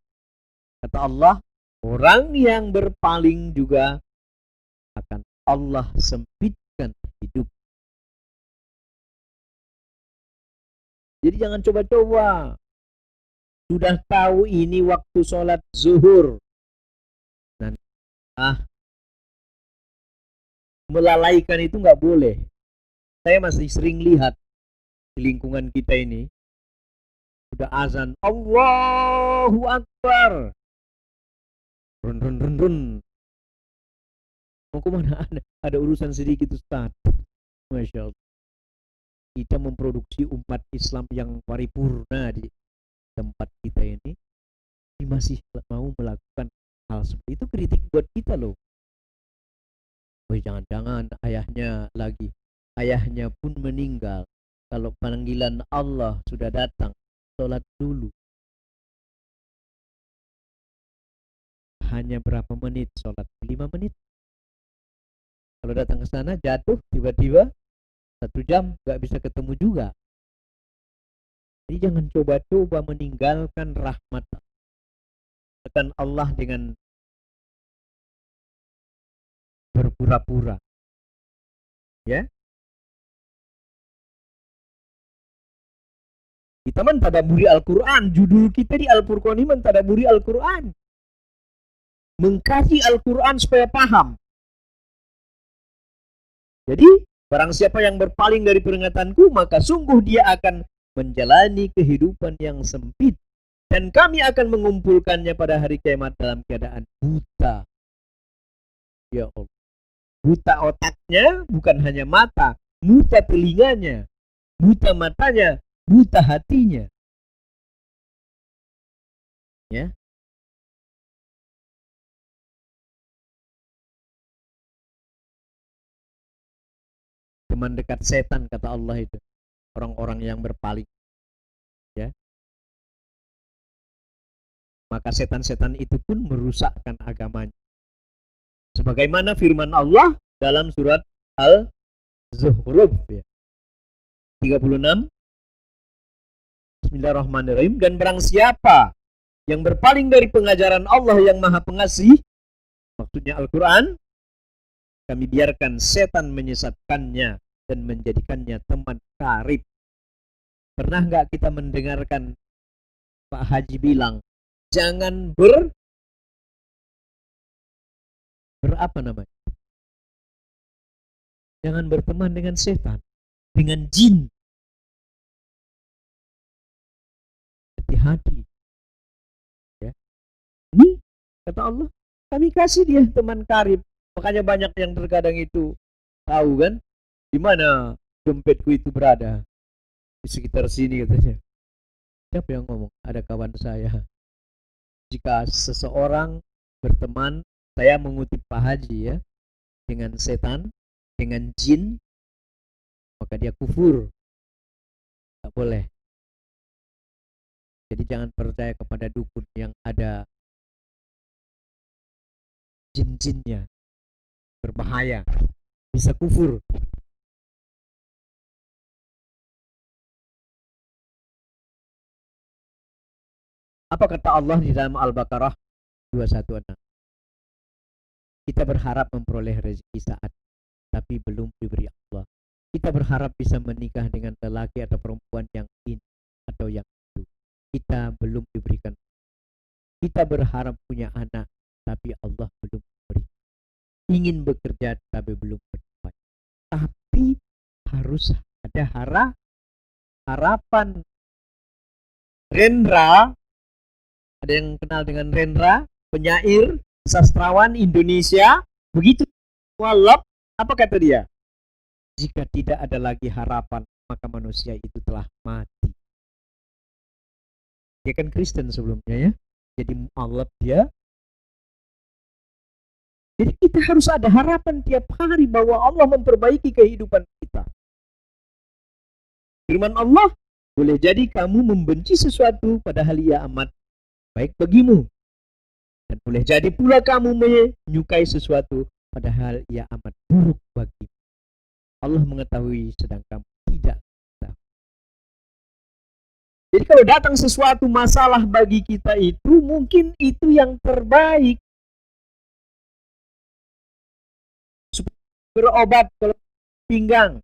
kata Allah, orang yang berpaling juga akan Allah sempitkan hidup. Jadi jangan coba-coba. Sudah tahu ini waktu sholat zuhur. Dan melalaikan itu nggak boleh. Saya masih sering lihat di lingkungan kita ini. Sudah azan, Allahu Akbar. Run, run, run, run. Mau kemana? Ada urusan sedikit Ustaz. Masya Allah. Kita memproduksi umat Islam yang paripurna di tempat kita ini masih mau melakukan hal seperti itu. Kritik buat kita loh. Oh, jangan-jangan ayahnya pun meninggal. Kalau panggilan Allah sudah datang, sholat dulu. Hanya berapa menit sholat? 5 menit. Kalau datang ke sana jatuh tiba-tiba 1 jam gak bisa ketemu juga. Jadi jangan coba-coba meninggalkan rahmat akan Allah dengan berpura-pura. Ya. Kita mentadaburi Al-Quran. Judul kita di Al-Furqan ini mentadaburi Al-Quran. Mengkaji Al-Quran supaya paham. Jadi barang siapa yang berpaling dari peringatanku, maka sungguh dia akan menjalani kehidupan yang sempit. Dan kami akan mengumpulkannya pada hari kiamat dalam keadaan buta. Ya Allah. Buta otaknya, bukan hanya mata. Buta telinganya. Buta matanya. Buta hatinya. Ya. Teman dekat setan, kata Allah itu. Orang-orang yang berpaling. Ya. Maka setan-setan itu pun merusakkan agamanya. Sebagaimana firman Allah dalam surat Al-Zuhruf ya. 36. Bismillahirrahmanirrahim. Dan barang siapa yang berpaling dari pengajaran Allah yang Maha Pengasih, maksudnya Al-Quran, kami biarkan setan menyesatkannya dan menjadikannya teman karib. Pernah nggak kita mendengarkan Pak Haji bilang, jangan berapa namanya? Jangan berteman dengan setan, dengan jin. Hati-hati. Ya. Ini kata Allah, kami kasih dia teman karib. Makanya banyak yang terkadang itu tahu kan, di mana dompetku itu berada, di sekitar sini katanya. Siapa yang ngomong? Ada kawan saya. Jika seseorang berteman, saya mengutip Pak Haji ya, dengan setan, dengan jin, maka dia kufur. Tak boleh. Jadi jangan percaya kepada dukun yang ada jin-jinnya. Berbahaya. Bisa kufur. Apa kata Allah di dalam Al-Baqarah 216? Kita berharap memperoleh rezeki saat, tapi belum diberi Allah. Kita berharap bisa menikah dengan lelaki atau perempuan yang ini atau yang itu. Kita belum diberikan. Kita berharap punya anak, tapi Allah belum beri. Ingin bekerja, tapi belum berdapat. Tapi harus ada harapan. Rendra, ada yang kenal dengan Rendra, penyair, sastrawan Indonesia, begitu walap, apa kata dia? Jika tidak ada lagi harapan, maka manusia itu telah mati. Dia kan Kristen sebelumnya ya, jadi mu'alaf dia. Jadi kita harus ada harapan tiap hari bahwa Allah memperbaiki kehidupan kita. Firman Allah, boleh jadi kamu membenci sesuatu padahal ia amat baik bagimu. Dan boleh jadi pula kamu menyukai sesuatu padahal ia amat buruk bagimu. Allah mengetahui sedang kamu tidak tahu. Jadi kalau datang sesuatu masalah bagi kita itu, mungkin itu yang terbaik. Berobat kalau pinggang.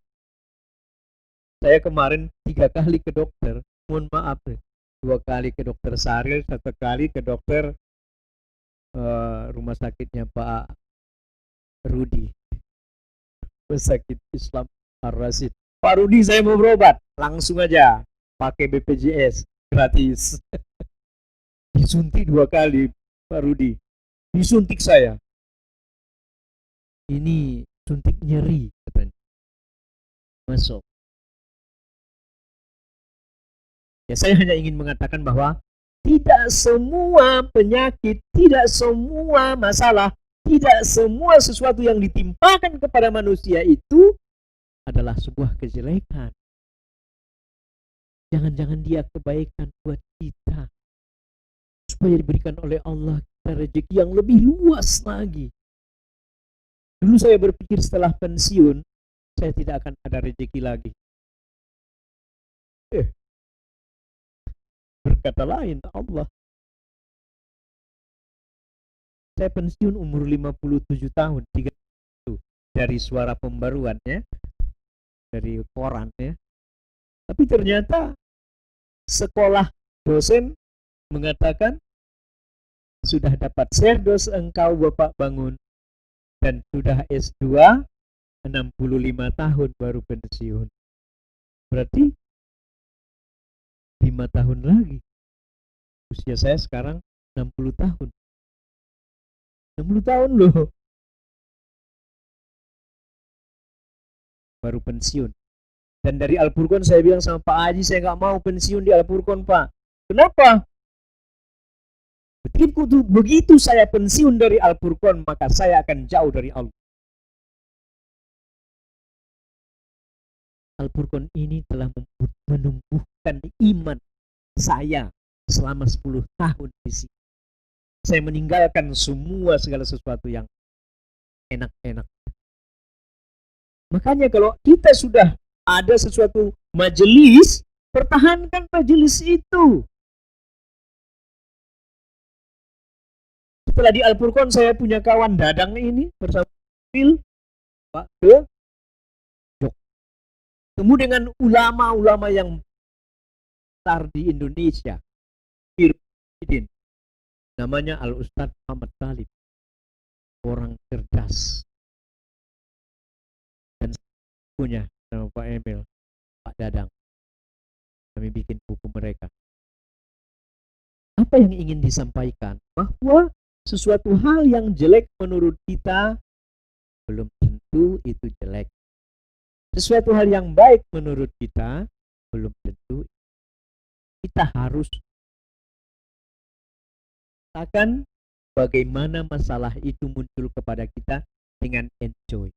Saya kemarin 3 kali ke dokter, mohon maaf 2 kali ke dokter Saril, 1 kali ke dokter rumah sakitnya Pak Rudi, rumah sakit Islam Ar-Rasyid. Pak Rudi, saya mau berobat, langsung aja pakai BPJS gratis. Disuntik 2 kali Pak Rudi, disuntik saya. Ini suntik nyeri katanya. Masuk. Ya, saya hanya ingin mengatakan bahwa tidak semua penyakit, tidak semua masalah, tidak semua sesuatu yang ditimpakan kepada manusia itu adalah sebuah kejelekan. Jangan-jangan dia kebaikan buat kita, supaya diberikan oleh Allah kita rezeki yang lebih luas lagi. Dulu saya berpikir setelah pensiun, saya tidak akan ada rezeki lagi. Berkata lain Allah. Saya pensiun umur 57 tahun, 3 dari Suara Pembaruan ya, dari koran ya. Tapi ternyata sekolah dosen mengatakan sudah dapat serdos engkau Bapak Bangun, dan sudah S2 65 tahun baru pensiun. Berarti 5 tahun lagi. Usia saya sekarang 60 tahun. 60 tahun loh. Baru pensiun. Dan dari Al-Furqan saya bilang sama Pak Haji, saya nggak mau pensiun di Al-Furqan Pak. Kenapa? Begitu saya pensiun dari Al-Furqan, maka saya akan jauh dari Allah. Al-Furqan ini telah menumbuhkan iman saya selama 10 tahun di sini. Saya meninggalkan semua segala sesuatu yang enak-enak. Makanya kalau kita sudah ada sesuatu majelis, pertahankan majelis itu. Setelah di Al-Furqan saya punya kawan Dadang ini bersama Phil, Pak De, ketemu dengan ulama-ulama yang besar di Indonesia. Namanya Al-Ustadz Muhammad Talib, orang cerdas. Dan punya sama Pak Emil, Pak Dadang, kami bikin buku mereka. Apa yang ingin disampaikan? Bahwa sesuatu hal yang jelek menurut kita belum tentu itu jelek. Sesuatu hal yang baik menurut kita belum tentu. Kita harus katakan bagaimana masalah itu muncul kepada kita dengan enjoy.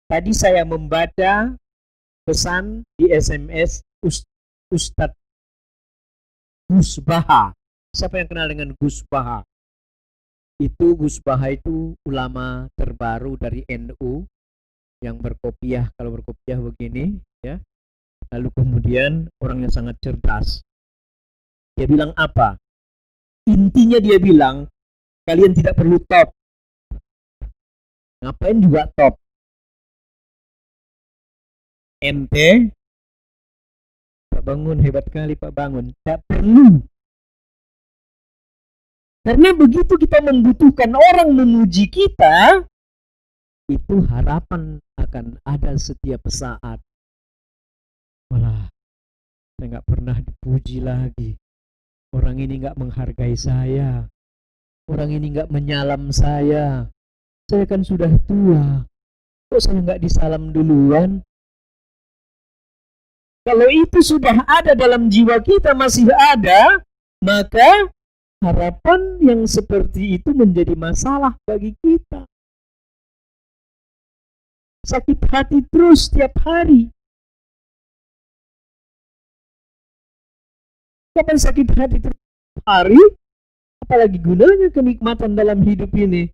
Tadi saya membaca pesan di SMS Ustadz Gus Baha. Siapa yang kenal dengan Gus Baha? Gus Baha itu ulama terbaru dari NU yang berkopiah, kalau berkopiah begini ya. Lalu kemudian orangnya sangat cerdas. Dia bilang apa? Intinya dia bilang, kalian tidak perlu top. Ngapain juga top? Ente, Pak Bangun, hebat kali Pak Bangun. Tidak perlu. Karena begitu kita membutuhkan orang memuji kita, itu harapan akan ada setiap saat. Malah, saya nggak pernah dipuji lagi. Orang ini nggak menghargai saya. Orang ini nggak menyalam saya kan sudah tua, kok saya nggak disalam duluan? Kalau itu sudah ada dalam jiwa kita, masih ada, maka harapan yang seperti itu menjadi masalah bagi kita. Sakit hati terus tiap hari. Kapan sakit hati terus tiap hari? Apalagi gunanya kenikmatan dalam hidup ini?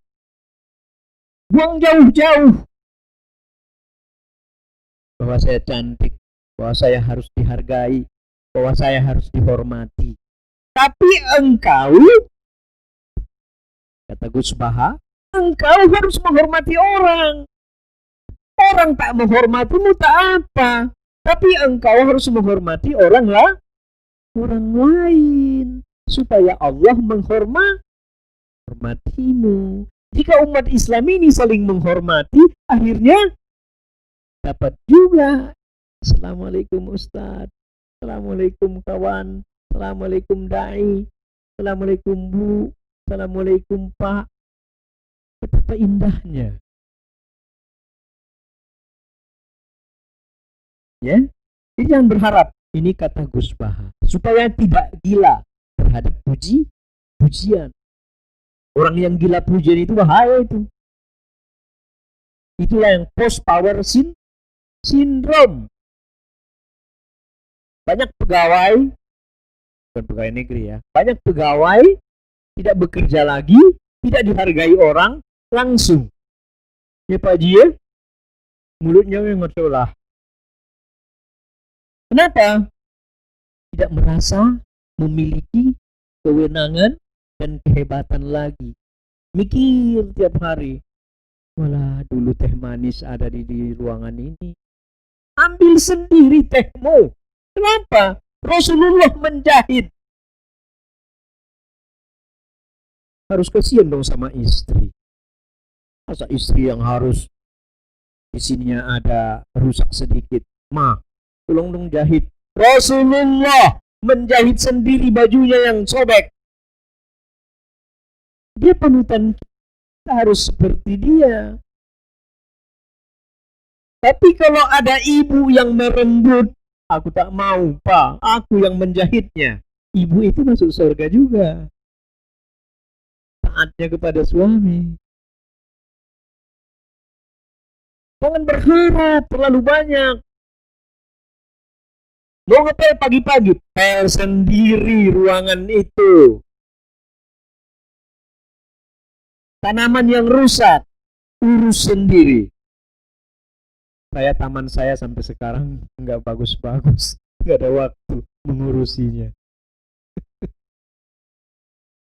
Buang jauh-jauh. Bahwa saya cantik, bahwa saya harus dihargai, bahwa saya harus dihormati. Tapi engkau, kata Gus Baha, engkau harus menghormati orang. Orang tak menghormatimu tak apa, tapi engkau harus menghormati orang lain, supaya Allah menghormatimu. Jika umat Islam ini saling menghormati, akhirnya dapat juga. Assalamualaikum Ustadz, Assalamualaikum kawan, Assalamualaikum Dai, Assalamualaikum Bu, Assalamualaikum Pak. Betapa indahnya. Ya, jadi jangan berharap, ini kata Gus Baha, supaya tidak gila terhadap pujian. Orang yang gila pujian itu bahaya itu. Itulah yang post power syndrome. Banyak pegawai, bukan pegawai negeri ya, banyak pegawai tidak bekerja lagi, tidak dihargai orang, langsung. Ya Pak Ji ya, mulutnya memang lah. Kenapa? Tidak merasa memiliki kewenangan dan kehebatan lagi. Mikir tiap hari, walah dulu teh manis ada di ruangan ini. Ambil sendiri tehmu. Kenapa? Rasulullah menjahit. Harus kasihan dong sama istri. Masa istri yang harus di sininya ada rusak sedikit. Ma, tolong dong jahit. Rasulullah menjahit sendiri bajunya yang sobek. Dia panutan, kita harus seperti dia. Tapi kalau ada ibu yang merembut, aku tak mau Pak, aku yang menjahitnya. Ibu itu masuk surga juga. Taatnya kepada suami. Jangan berharap terlalu banyak. Mau ngepel pagi-pagi, pel sendiri ruangan itu. Tanaman yang rusak, urus sendiri. Taman saya sampai sekarang nggak bagus-bagus, nggak ada waktu mengurusinya.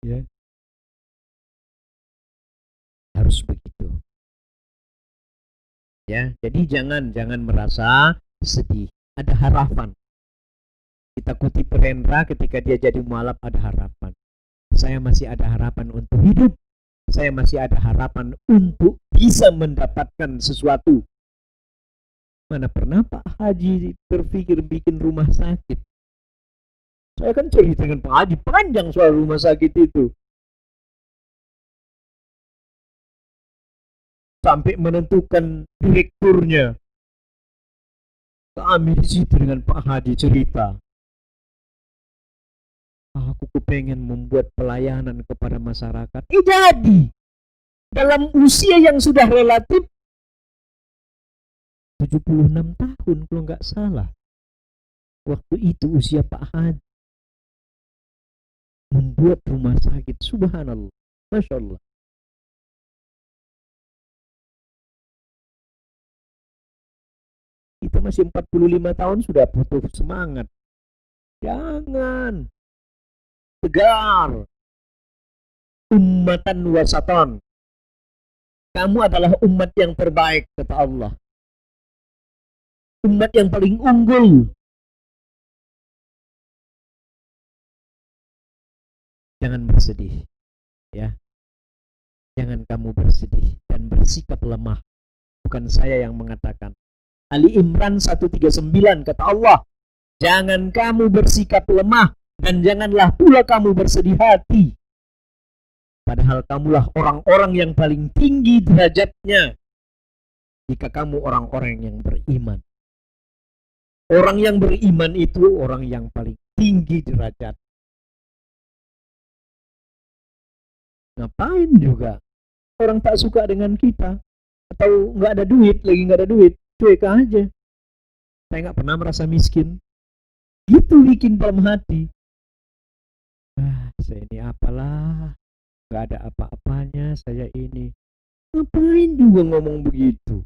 Ya, harus begitu. Ya, jadi jangan merasa sedih. Ada harapan. Kita kutip Rendra ketika dia jadi mualaf, ada harapan. Saya masih ada harapan untuk hidup. Saya masih ada harapan untuk bisa mendapatkan sesuatu. Mana pernah Pak Haji berpikir bikin rumah sakit? Saya kan cerita dengan Pak Haji panjang soal rumah sakit itu. Sampai menentukan direkturnya. Kami di situ dengan Pak Haji cerita. Aku kepengen membuat pelayanan kepada masyarakat. Jadi dalam usia yang sudah relatif 76 tahun kalau nggak salah. Waktu itu usia Pak Haji membuat rumah sakit. Subhanallah, Masya Allah. Kita masih 45 tahun sudah putus semangat. Jangan. Tegar. Ummatan wasatan. Kamu adalah umat yang terbaik, kata Allah. Umat yang paling unggul. Jangan bersedih. Ya. Jangan kamu bersedih dan bersikap lemah. Bukan saya yang mengatakan. Ali Imran 139 kata Allah, jangan kamu bersikap lemah dan janganlah pula kamu bersedih hati. Padahal kamulah orang-orang yang paling tinggi derajatnya jika kamu orang-orang yang beriman. Orang yang beriman itu orang yang paling tinggi derajat. Ngapain juga orang tak suka dengan kita, atau nggak ada duit, lagi nggak ada duit, cuek aja. Saya nggak pernah merasa miskin. Gitu bikin dalam hati. Saya ini apalah, nggak ada apa-apanya saya ini. Ngapain juga ngomong begitu?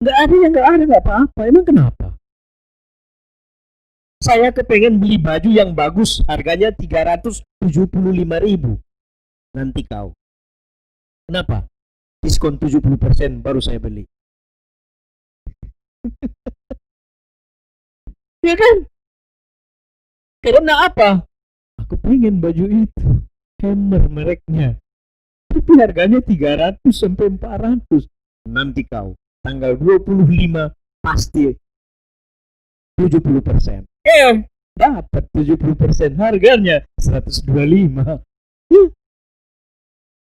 Nggak ada yang nggak ada, nggak apa-apa. Emang kenapa? Saya kepengen beli baju yang bagus, harganya 375.000. Nanti kau. Kenapa? Diskon 70% baru saya beli. Ya kan? Karena apa? Aku pengen baju itu. Hammer mereknya. Tapi harganya 300 sampai 400. Nanti kau. Tanggal 25 pasti 70%. Dapat 70%, harganya 125.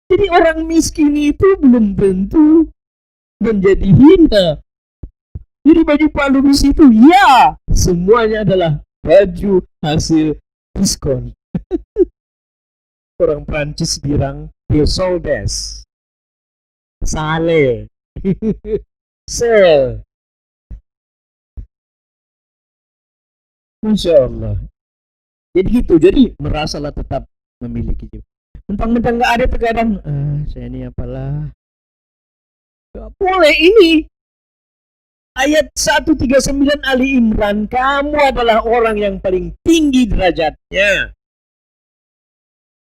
Jadi orang miskin itu belum tentu menjadi hina. Jadi baju Pak Lubis itu ya semuanya adalah baju hasil diskon. Orang Prancis bilang dia soldes, sale, sel. Masya Allah. Jadi gitu. Jadi merasalah tetap memiliki. Mentang-mentang nggak ada terkadang, saya ini apalah. Gak boleh ini. Ayat 139 Ali Imran, kamu adalah orang yang paling tinggi derajatnya.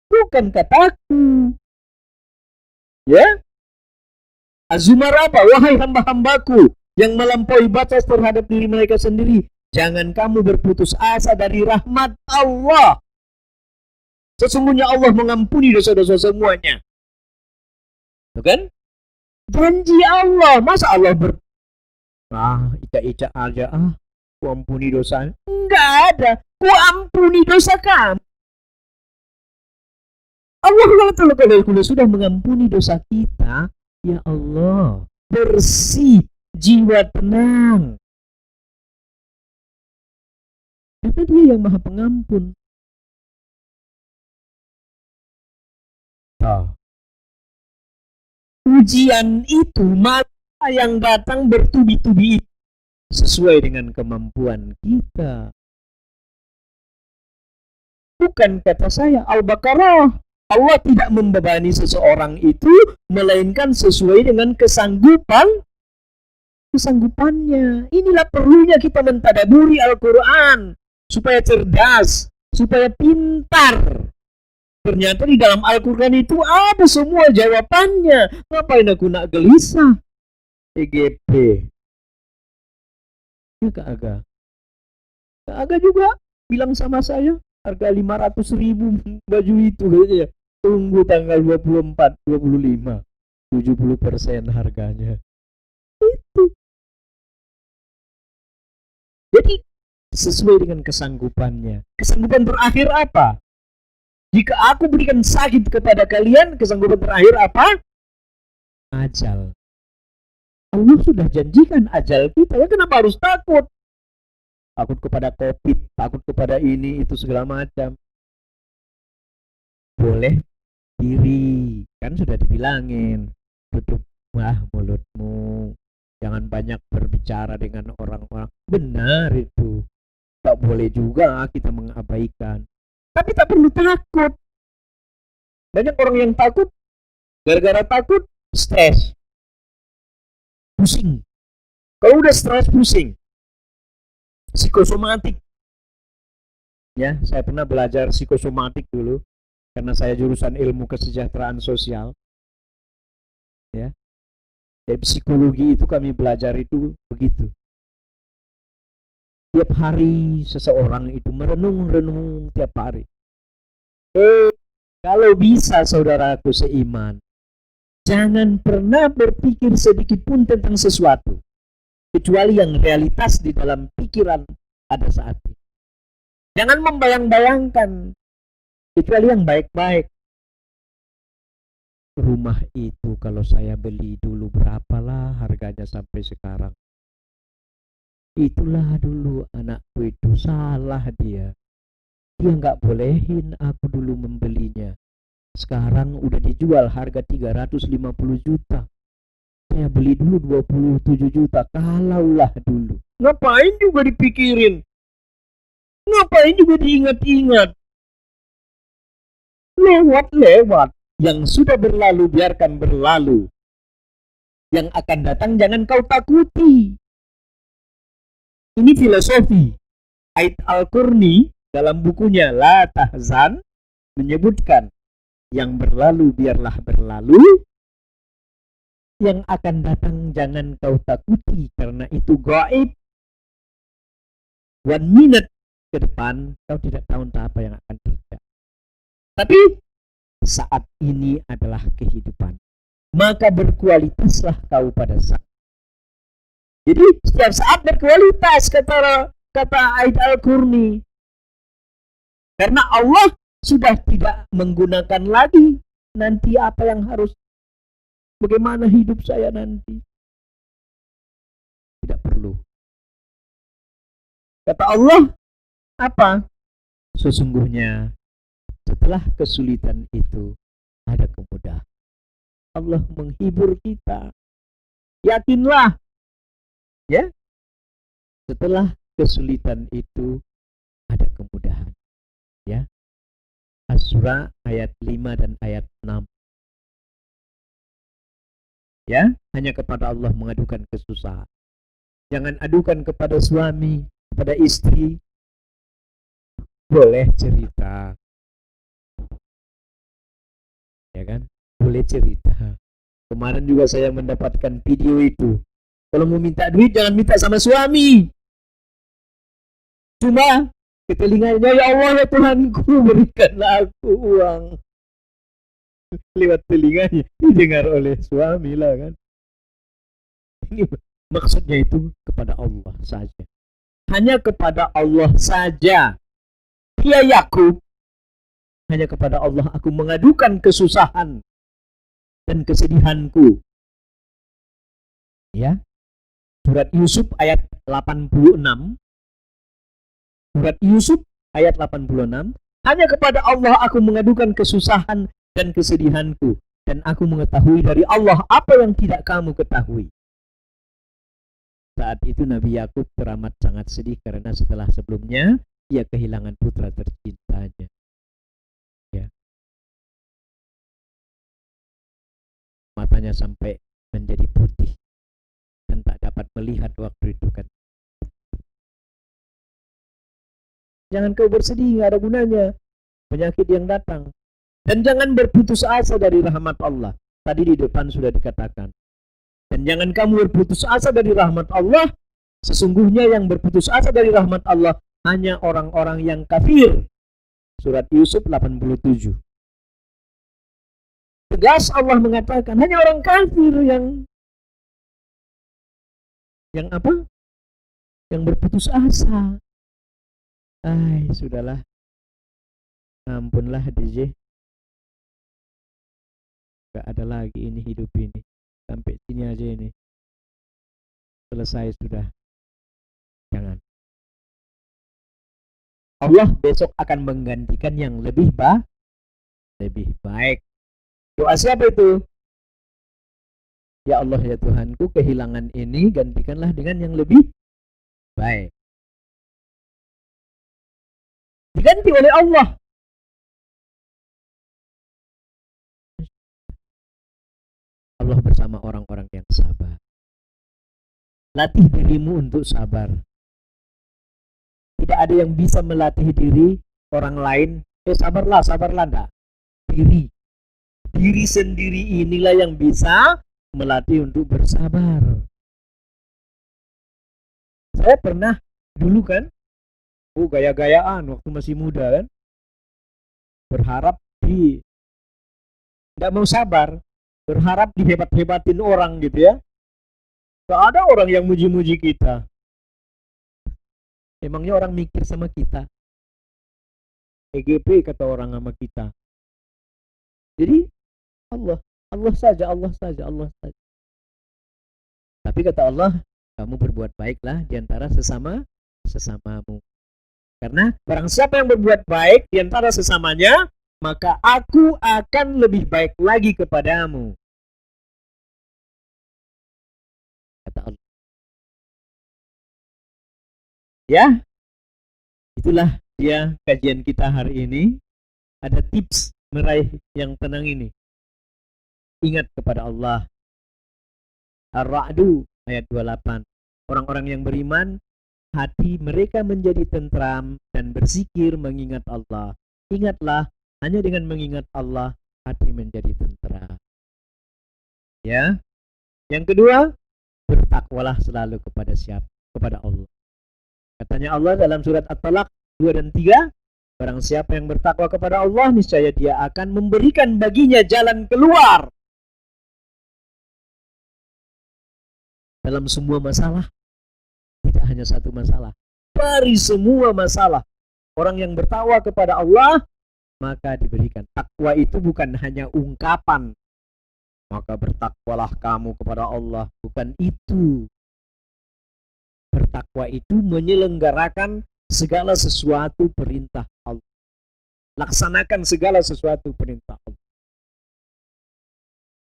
Bukan kataku. Ya? Az-Zumar apa? Wahai hamba-hambaku yang melampaui batas terhadap diri mereka sendiri, jangan kamu berputus asa dari rahmat Allah. Sesungguhnya Allah mengampuni dosa-dosa semuanya. Tuh kan? Janji Allah. Masa Allah icak-icak aja, ku ampuni dosa. Enggak ada. Ku ampuni dosa kamu. Allah kalau sudah mengampuni dosa kita, ya Allah, bersih, jiwa tenang. Karena Dia yang Maha Pengampun. Ujian itu mata yang datang bertubi-tubi sesuai dengan kemampuan kita. Bukan kata saya, Al-Baqarah. Allah tidak membebani seseorang itu, melainkan sesuai dengan kesanggupannya. Inilah perlunya kita mentadaburi Al-Quran, supaya cerdas, supaya pintar. Ternyata di dalam Al-Quran itu ada semua jawabannya. Ngapain aku nak gelisah? EGP. Ya Kak Aga. Kak Aga juga bilang sama saya, harga 500.000 baju itu kayaknya. Tunggu tanggal 24, 25. 70% harganya. Itu. Jadi sesuai dengan kesanggupannya. Kesanggupan terakhir apa? Jika aku berikan sakit kepada kalian, kesanggupan terakhir apa? Ajal. Allah sudah janjikan ajal kita, ya kenapa harus takut? Takut kepada COVID, takut kepada ini, itu segala macam. Boleh diri, kan sudah dibilangin, tutuplah mulutmu, jangan banyak berbicara dengan orang-orang. Benar itu. Tak boleh juga kita mengabaikan. Tapi tak perlu takut. Banyak orang yang takut, gara-gara takut, stres, pusing. Kalau udah stres, pusing, psikosomatik. Ya, saya pernah belajar psikosomatik dulu, karena saya jurusan ilmu kesejahteraan sosial. Ya, dari psikologi itu kami belajar itu begitu. Tiap hari seseorang itu merenung-renung tiap hari. Kalau bisa saudaraku seiman, jangan pernah berpikir sedikit pun tentang sesuatu, kecuali yang realitas di dalam pikiran pada saat itu. Jangan membayang-bayangkan, kecuali yang baik-baik. rumah itu kalau saya beli dulu berapalah harganya sampai sekarang. Itulah dulu anakku itu salah dia. Dia nggak bolehin aku dulu membelinya. Sekarang udah dijual harga 350 juta. Saya beli dulu 27 juta. Kalaulah dulu. Ngapain juga dipikirin? Ngapain juga diingat-ingat? Lewat-lewat. Yang sudah berlalu biarkan berlalu. Yang akan datang jangan kau takuti. Ini filosofi. Ait Al-Qurni dalam bukunya La Tahzan menyebutkan yang berlalu biarlah berlalu, yang akan datang jangan kau takuti karena itu gaib. 1 minute ke depan kau tidak tahu entah apa yang akan terjadi. Tapi saat ini adalah kehidupan. Maka berkualitaslah kau pada saat. Jadi setiap saat berkualitas kata Ait Al-Qurni. Karena Allah sudah tidak menggunakan lagi nanti apa yang harus, bagaimana hidup saya nanti. Tidak perlu. Kata Allah, apa? Sesungguhnya setelah kesulitan itu ada kemudahan. Allah menghibur kita. Yakinlah. Ya. Setelah kesulitan itu ada kemudahan. Ya. As-Surah ayat 5 dan ayat 6. Ya, hanya kepada Allah mengadukan kesusahan. Jangan adukan kepada suami, kepada istri. Boleh cerita. Ya kan? Boleh cerita. Kemarin juga saya mendapatkan video itu. Kalau mau minta duit jangan minta sama suami. Cuma ke telinganya, ya Allah ya Tuhanku berikanlah aku uang. Lewat telinganya didengar oleh suami lah kan. Ini maksudnya itu kepada Allah saja. Hanya kepada Allah saja. Ya Yakub, hanya kepada Allah aku mengadukan kesusahan dan kesedihanku. Ya. Surat Yusuf ayat 86. Surat Yusuf ayat 86. Hanya kepada Allah aku mengadukan kesusahan dan kesedihanku, dan aku mengetahui dari Allah apa yang tidak kamu ketahui. Saat itu Nabi Yakub teramat sangat sedih karena setelah sebelumnya ia kehilangan putra tercintanya. Ya. Matanya sampai menjadi putih dan tak dapat melihat waktu itu kan. Jangan kau bersedih, nggak ada gunanya. Penyakit yang datang. Dan jangan berputus asa dari rahmat Allah. Tadi di depan sudah dikatakan. Dan jangan kamu berputus asa dari rahmat Allah. Sesungguhnya yang berputus asa dari rahmat Allah hanya orang-orang yang kafir. Surat Yusuf 87. Tegas Allah mengatakan hanya orang kafir yang apa? Yang berputus asa. Sudahlah. Ampunlah DJ. Gak ada lagi ini hidup ini. Sampai sini aja ini. Selesai sudah. Jangan. Allah besok akan menggantikan yang lebih baik. Doa siapa itu? Ya Allah ya Tuhanku, kehilangan ini gantikanlah dengan yang lebih baik. Diganti oleh Allah. Allah bersama orang-orang yang sabar. Latih dirimu untuk sabar. Tidak ada yang bisa melatih diri orang lain. Sabarlah enggak. Diri sendiri inilah yang bisa melatih untuk bersabar. Saya pernah dulu kan, gaya-gayaan waktu masih muda kan, berharap tidak mau sabar, berharap dihebat-hebatin orang gitu ya. Gak ada orang yang muji-muji kita. Emangnya orang mikir sama kita? EGP kata orang sama kita. Jadi Allah Allah saja, Allah saja, Allah saja. Tapi kata Allah, kamu berbuat baiklah di antara sesamamu. Karena barang siapa yang berbuat baik di antara sesamanya, maka aku akan lebih baik lagi kepadamu. Kata Allah. Ya, itulah dia kajian kita hari ini. Ada tips meraih yang tenang ini. Ingat kepada Allah. Ar-Ra'du ayat 28. Orang-orang yang beriman, hati mereka menjadi tentram dan berzikir mengingat Allah. Ingatlah, hanya dengan mengingat Allah, hati menjadi tentram. Ya. Yang kedua, bertakwalah selalu kepada siapa? Kepada Allah. Katanya Allah dalam surat At-Talaq 2 dan 3, barang siapa yang bertakwa kepada Allah, niscaya dia akan memberikan baginya jalan keluar dalam semua masalah. Tidak hanya satu masalah, dari semua masalah. Orang yang bertakwa kepada Allah, maka diberikan. Takwa itu bukan hanya ungkapan, maka bertakwalah kamu kepada Allah. Bukan itu. Bertakwa itu menyelenggarakan segala sesuatu perintah Allah. Laksanakan segala sesuatu perintah Allah.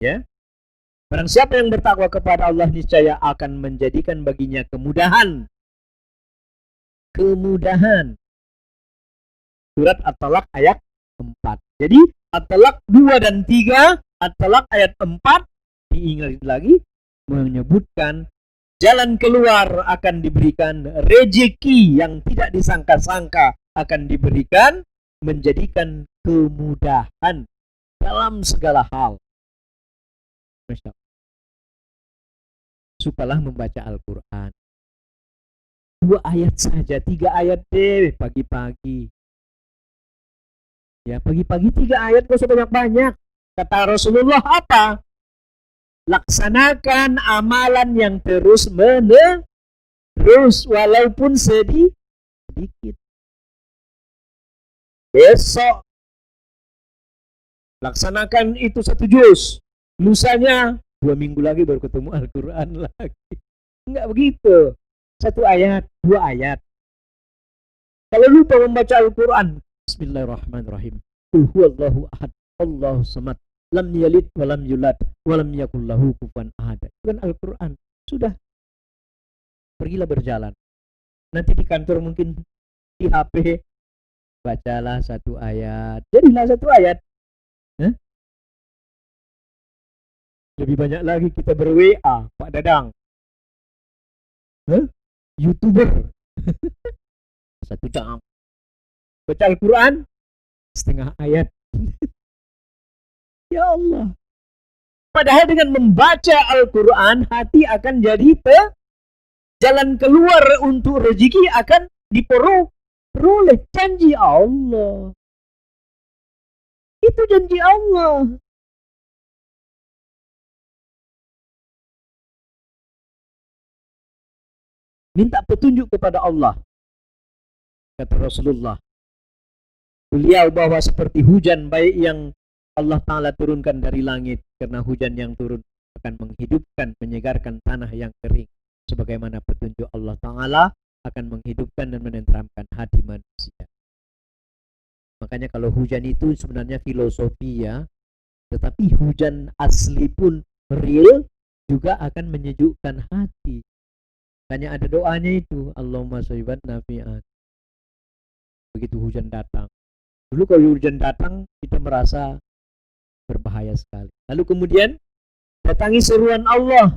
Ya. Barang siapa yang bertakwa kepada Allah, niscaya akan menjadikan baginya kemudahan. Kemudahan. Surat At-Talaq ayat 4. Jadi At-Talaq 2 dan 3, At-Talaq ayat 4 diingat lagi menyebutkan jalan keluar akan diberikan, rezeki yang tidak disangka-sangka akan diberikan, menjadikan kemudahan dalam segala hal. Masya Allah. Sukalah membaca Al-Quran. 2 ayat saja, 3 ayat deh pagi-pagi. Ya, pagi-pagi 3 ayat, gak usah banyak-banyak. Kata Rasulullah apa? Laksanakan amalan yang terus walaupun sedikit. Besok laksanakan itu 1 juz. Lusanya 2 minggu lagi baru ketemu Al-Quran lagi. Enggak begitu. 1 ayat, 2 ayat. Kalau lupa membaca Al-Quran, Bismillahirrahmanirrahim. Qul huwallahu ahad, Allahu samad, lam yalid walam yulad, walam yakul lahu kufuwan ahad. Itu kan Al-Quran. Sudah. Pergilah berjalan. Nanti di kantor mungkin di HP, bacalah 1 ayat. Jadilah 1 ayat. Lebih banyak lagi kita ber-WA, Pak Dadang. YouTuber. 1 jam. Baca Al-Quran, 1/2 ayat. Ya Allah. Padahal dengan membaca Al-Quran, hati akan jadi jalan keluar untuk rezeki akan diperoleh. Janji Allah. Itu janji Allah. Minta petunjuk kepada Allah. Kata Rasulullah, beliau bahwa seperti hujan baik yang Allah Ta'ala turunkan dari langit, karena hujan yang turun akan menghidupkan, menyegarkan tanah yang kering, sebagaimana petunjuk Allah Ta'ala akan menghidupkan dan menenteramkan hati manusia. Makanya kalau hujan itu sebenarnya filosofi ya, tetapi hujan asli pun real juga akan menyejukkan hati. Makanya ada doanya itu, Allahumma shayyiban nafi'an. Begitu hujan datang. Dulu kalau hujan datang, kita merasa berbahaya sekali. Lalu kemudian datangi seruan Allah.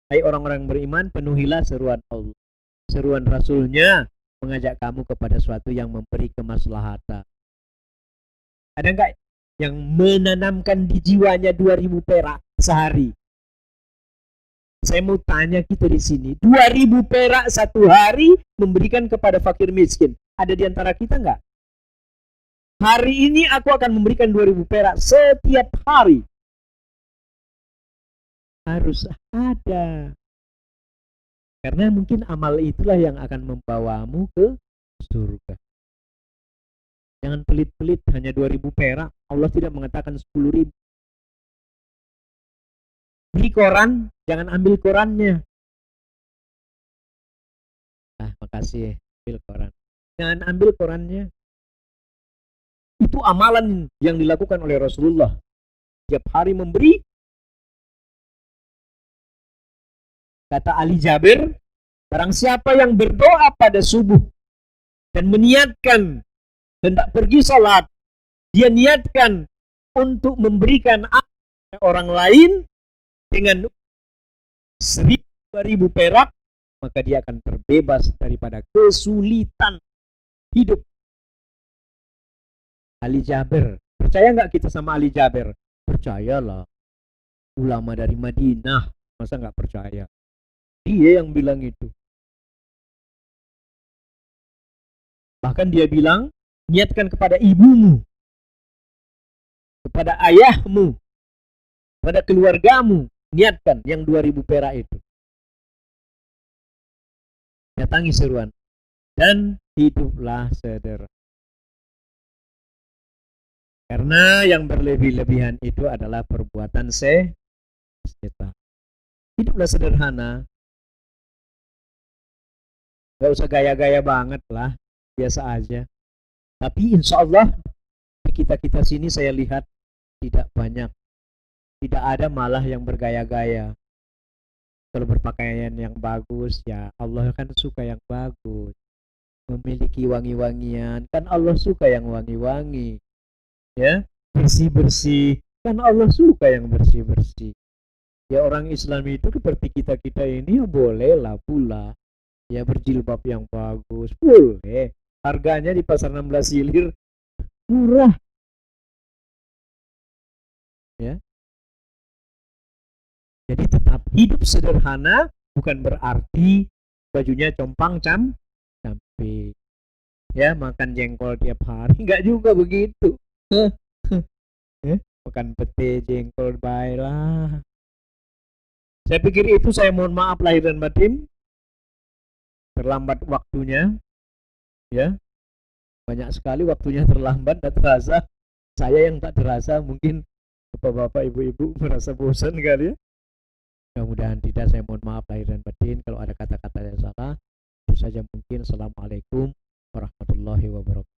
Hai orang-orang beriman, penuhilah seruan Allah. Seruan Rasulnya mengajak kamu kepada sesuatu yang memberi kemaslahatan. Ada enggak yang menanamkan di jiwanya 2.000 perak sehari? Saya mau tanya kita di sini, 2.000 perak 1 hari memberikan kepada fakir miskin. Ada di antara kita enggak? Hari ini aku akan memberikan 2.000 perak setiap hari. Harus ada. Karena mungkin amal itulah yang akan membawamu ke surga. Jangan pelit-pelit hanya 2.000 perak. Allah tidak mengatakan 10.000. Beli koran, jangan ambil korannya. Makasih, ambil koran. Jangan ambil korannya. Itu amalan yang dilakukan oleh Rasulullah. Tiap hari memberi. Kata Ali Jabir, barang siapa yang berdoa pada subuh dan meniatkan hendak pergi sholat, dia niatkan untuk memberikan orang lain dengan 1.000 perak, maka dia akan terbebas daripada kesulitan hidup. Ali Jabir, percaya nggak kita sama Ali Jabir? Percayalah, ulama dari Madinah, masa nggak percaya? Dia yang bilang itu. Bahkan dia bilang, niatkan kepada ibumu, kepada ayahmu, kepada keluargamu, niatkan yang 2.000 perak itu. Datangi seruan dan hiduplah sederhana. Karena yang berlebih-lebihan itu adalah perbuatan setan. Hiduplah sederhana. Gak usah gaya-gaya banget lah, biasa aja. Tapi insya Allah di kita-kita sini saya lihat tidak banyak, tidak ada malah yang bergaya-gaya. Kalau berpakaian yang bagus, ya Allah kan suka yang bagus. Memiliki wangi-wangian, kan Allah suka yang wangi-wangi. Ya, bersih-bersih, kan Allah suka yang bersih-bersih. Ya orang Islam itu seperti kita-kita ini ya bolehlah pula. Ya berjilbab yang bagus, boleh. Harganya di pasar 16 Ilir murah. Ya. Jadi tetap hidup sederhana bukan berarti bajunya compang campe. Ya, makan jengkol tiap hari, enggak juga begitu. Makan pete jengkol baiklah. Saya pikir itu, saya mohon maaf lahir dan batin. Terlambat waktunya. Ya. Banyak sekali waktunya terlambat, tak terasa. Saya yang tak terasa, mungkin bapak-bapak, ibu-ibu merasa bosan kali ya. Mudah-mudahan tidak, saya mohon maaf lahir dan batin kalau ada kata-kata yang salah. Itu saja mungkin. Assalamualaikum warahmatullahi wabarakatuh.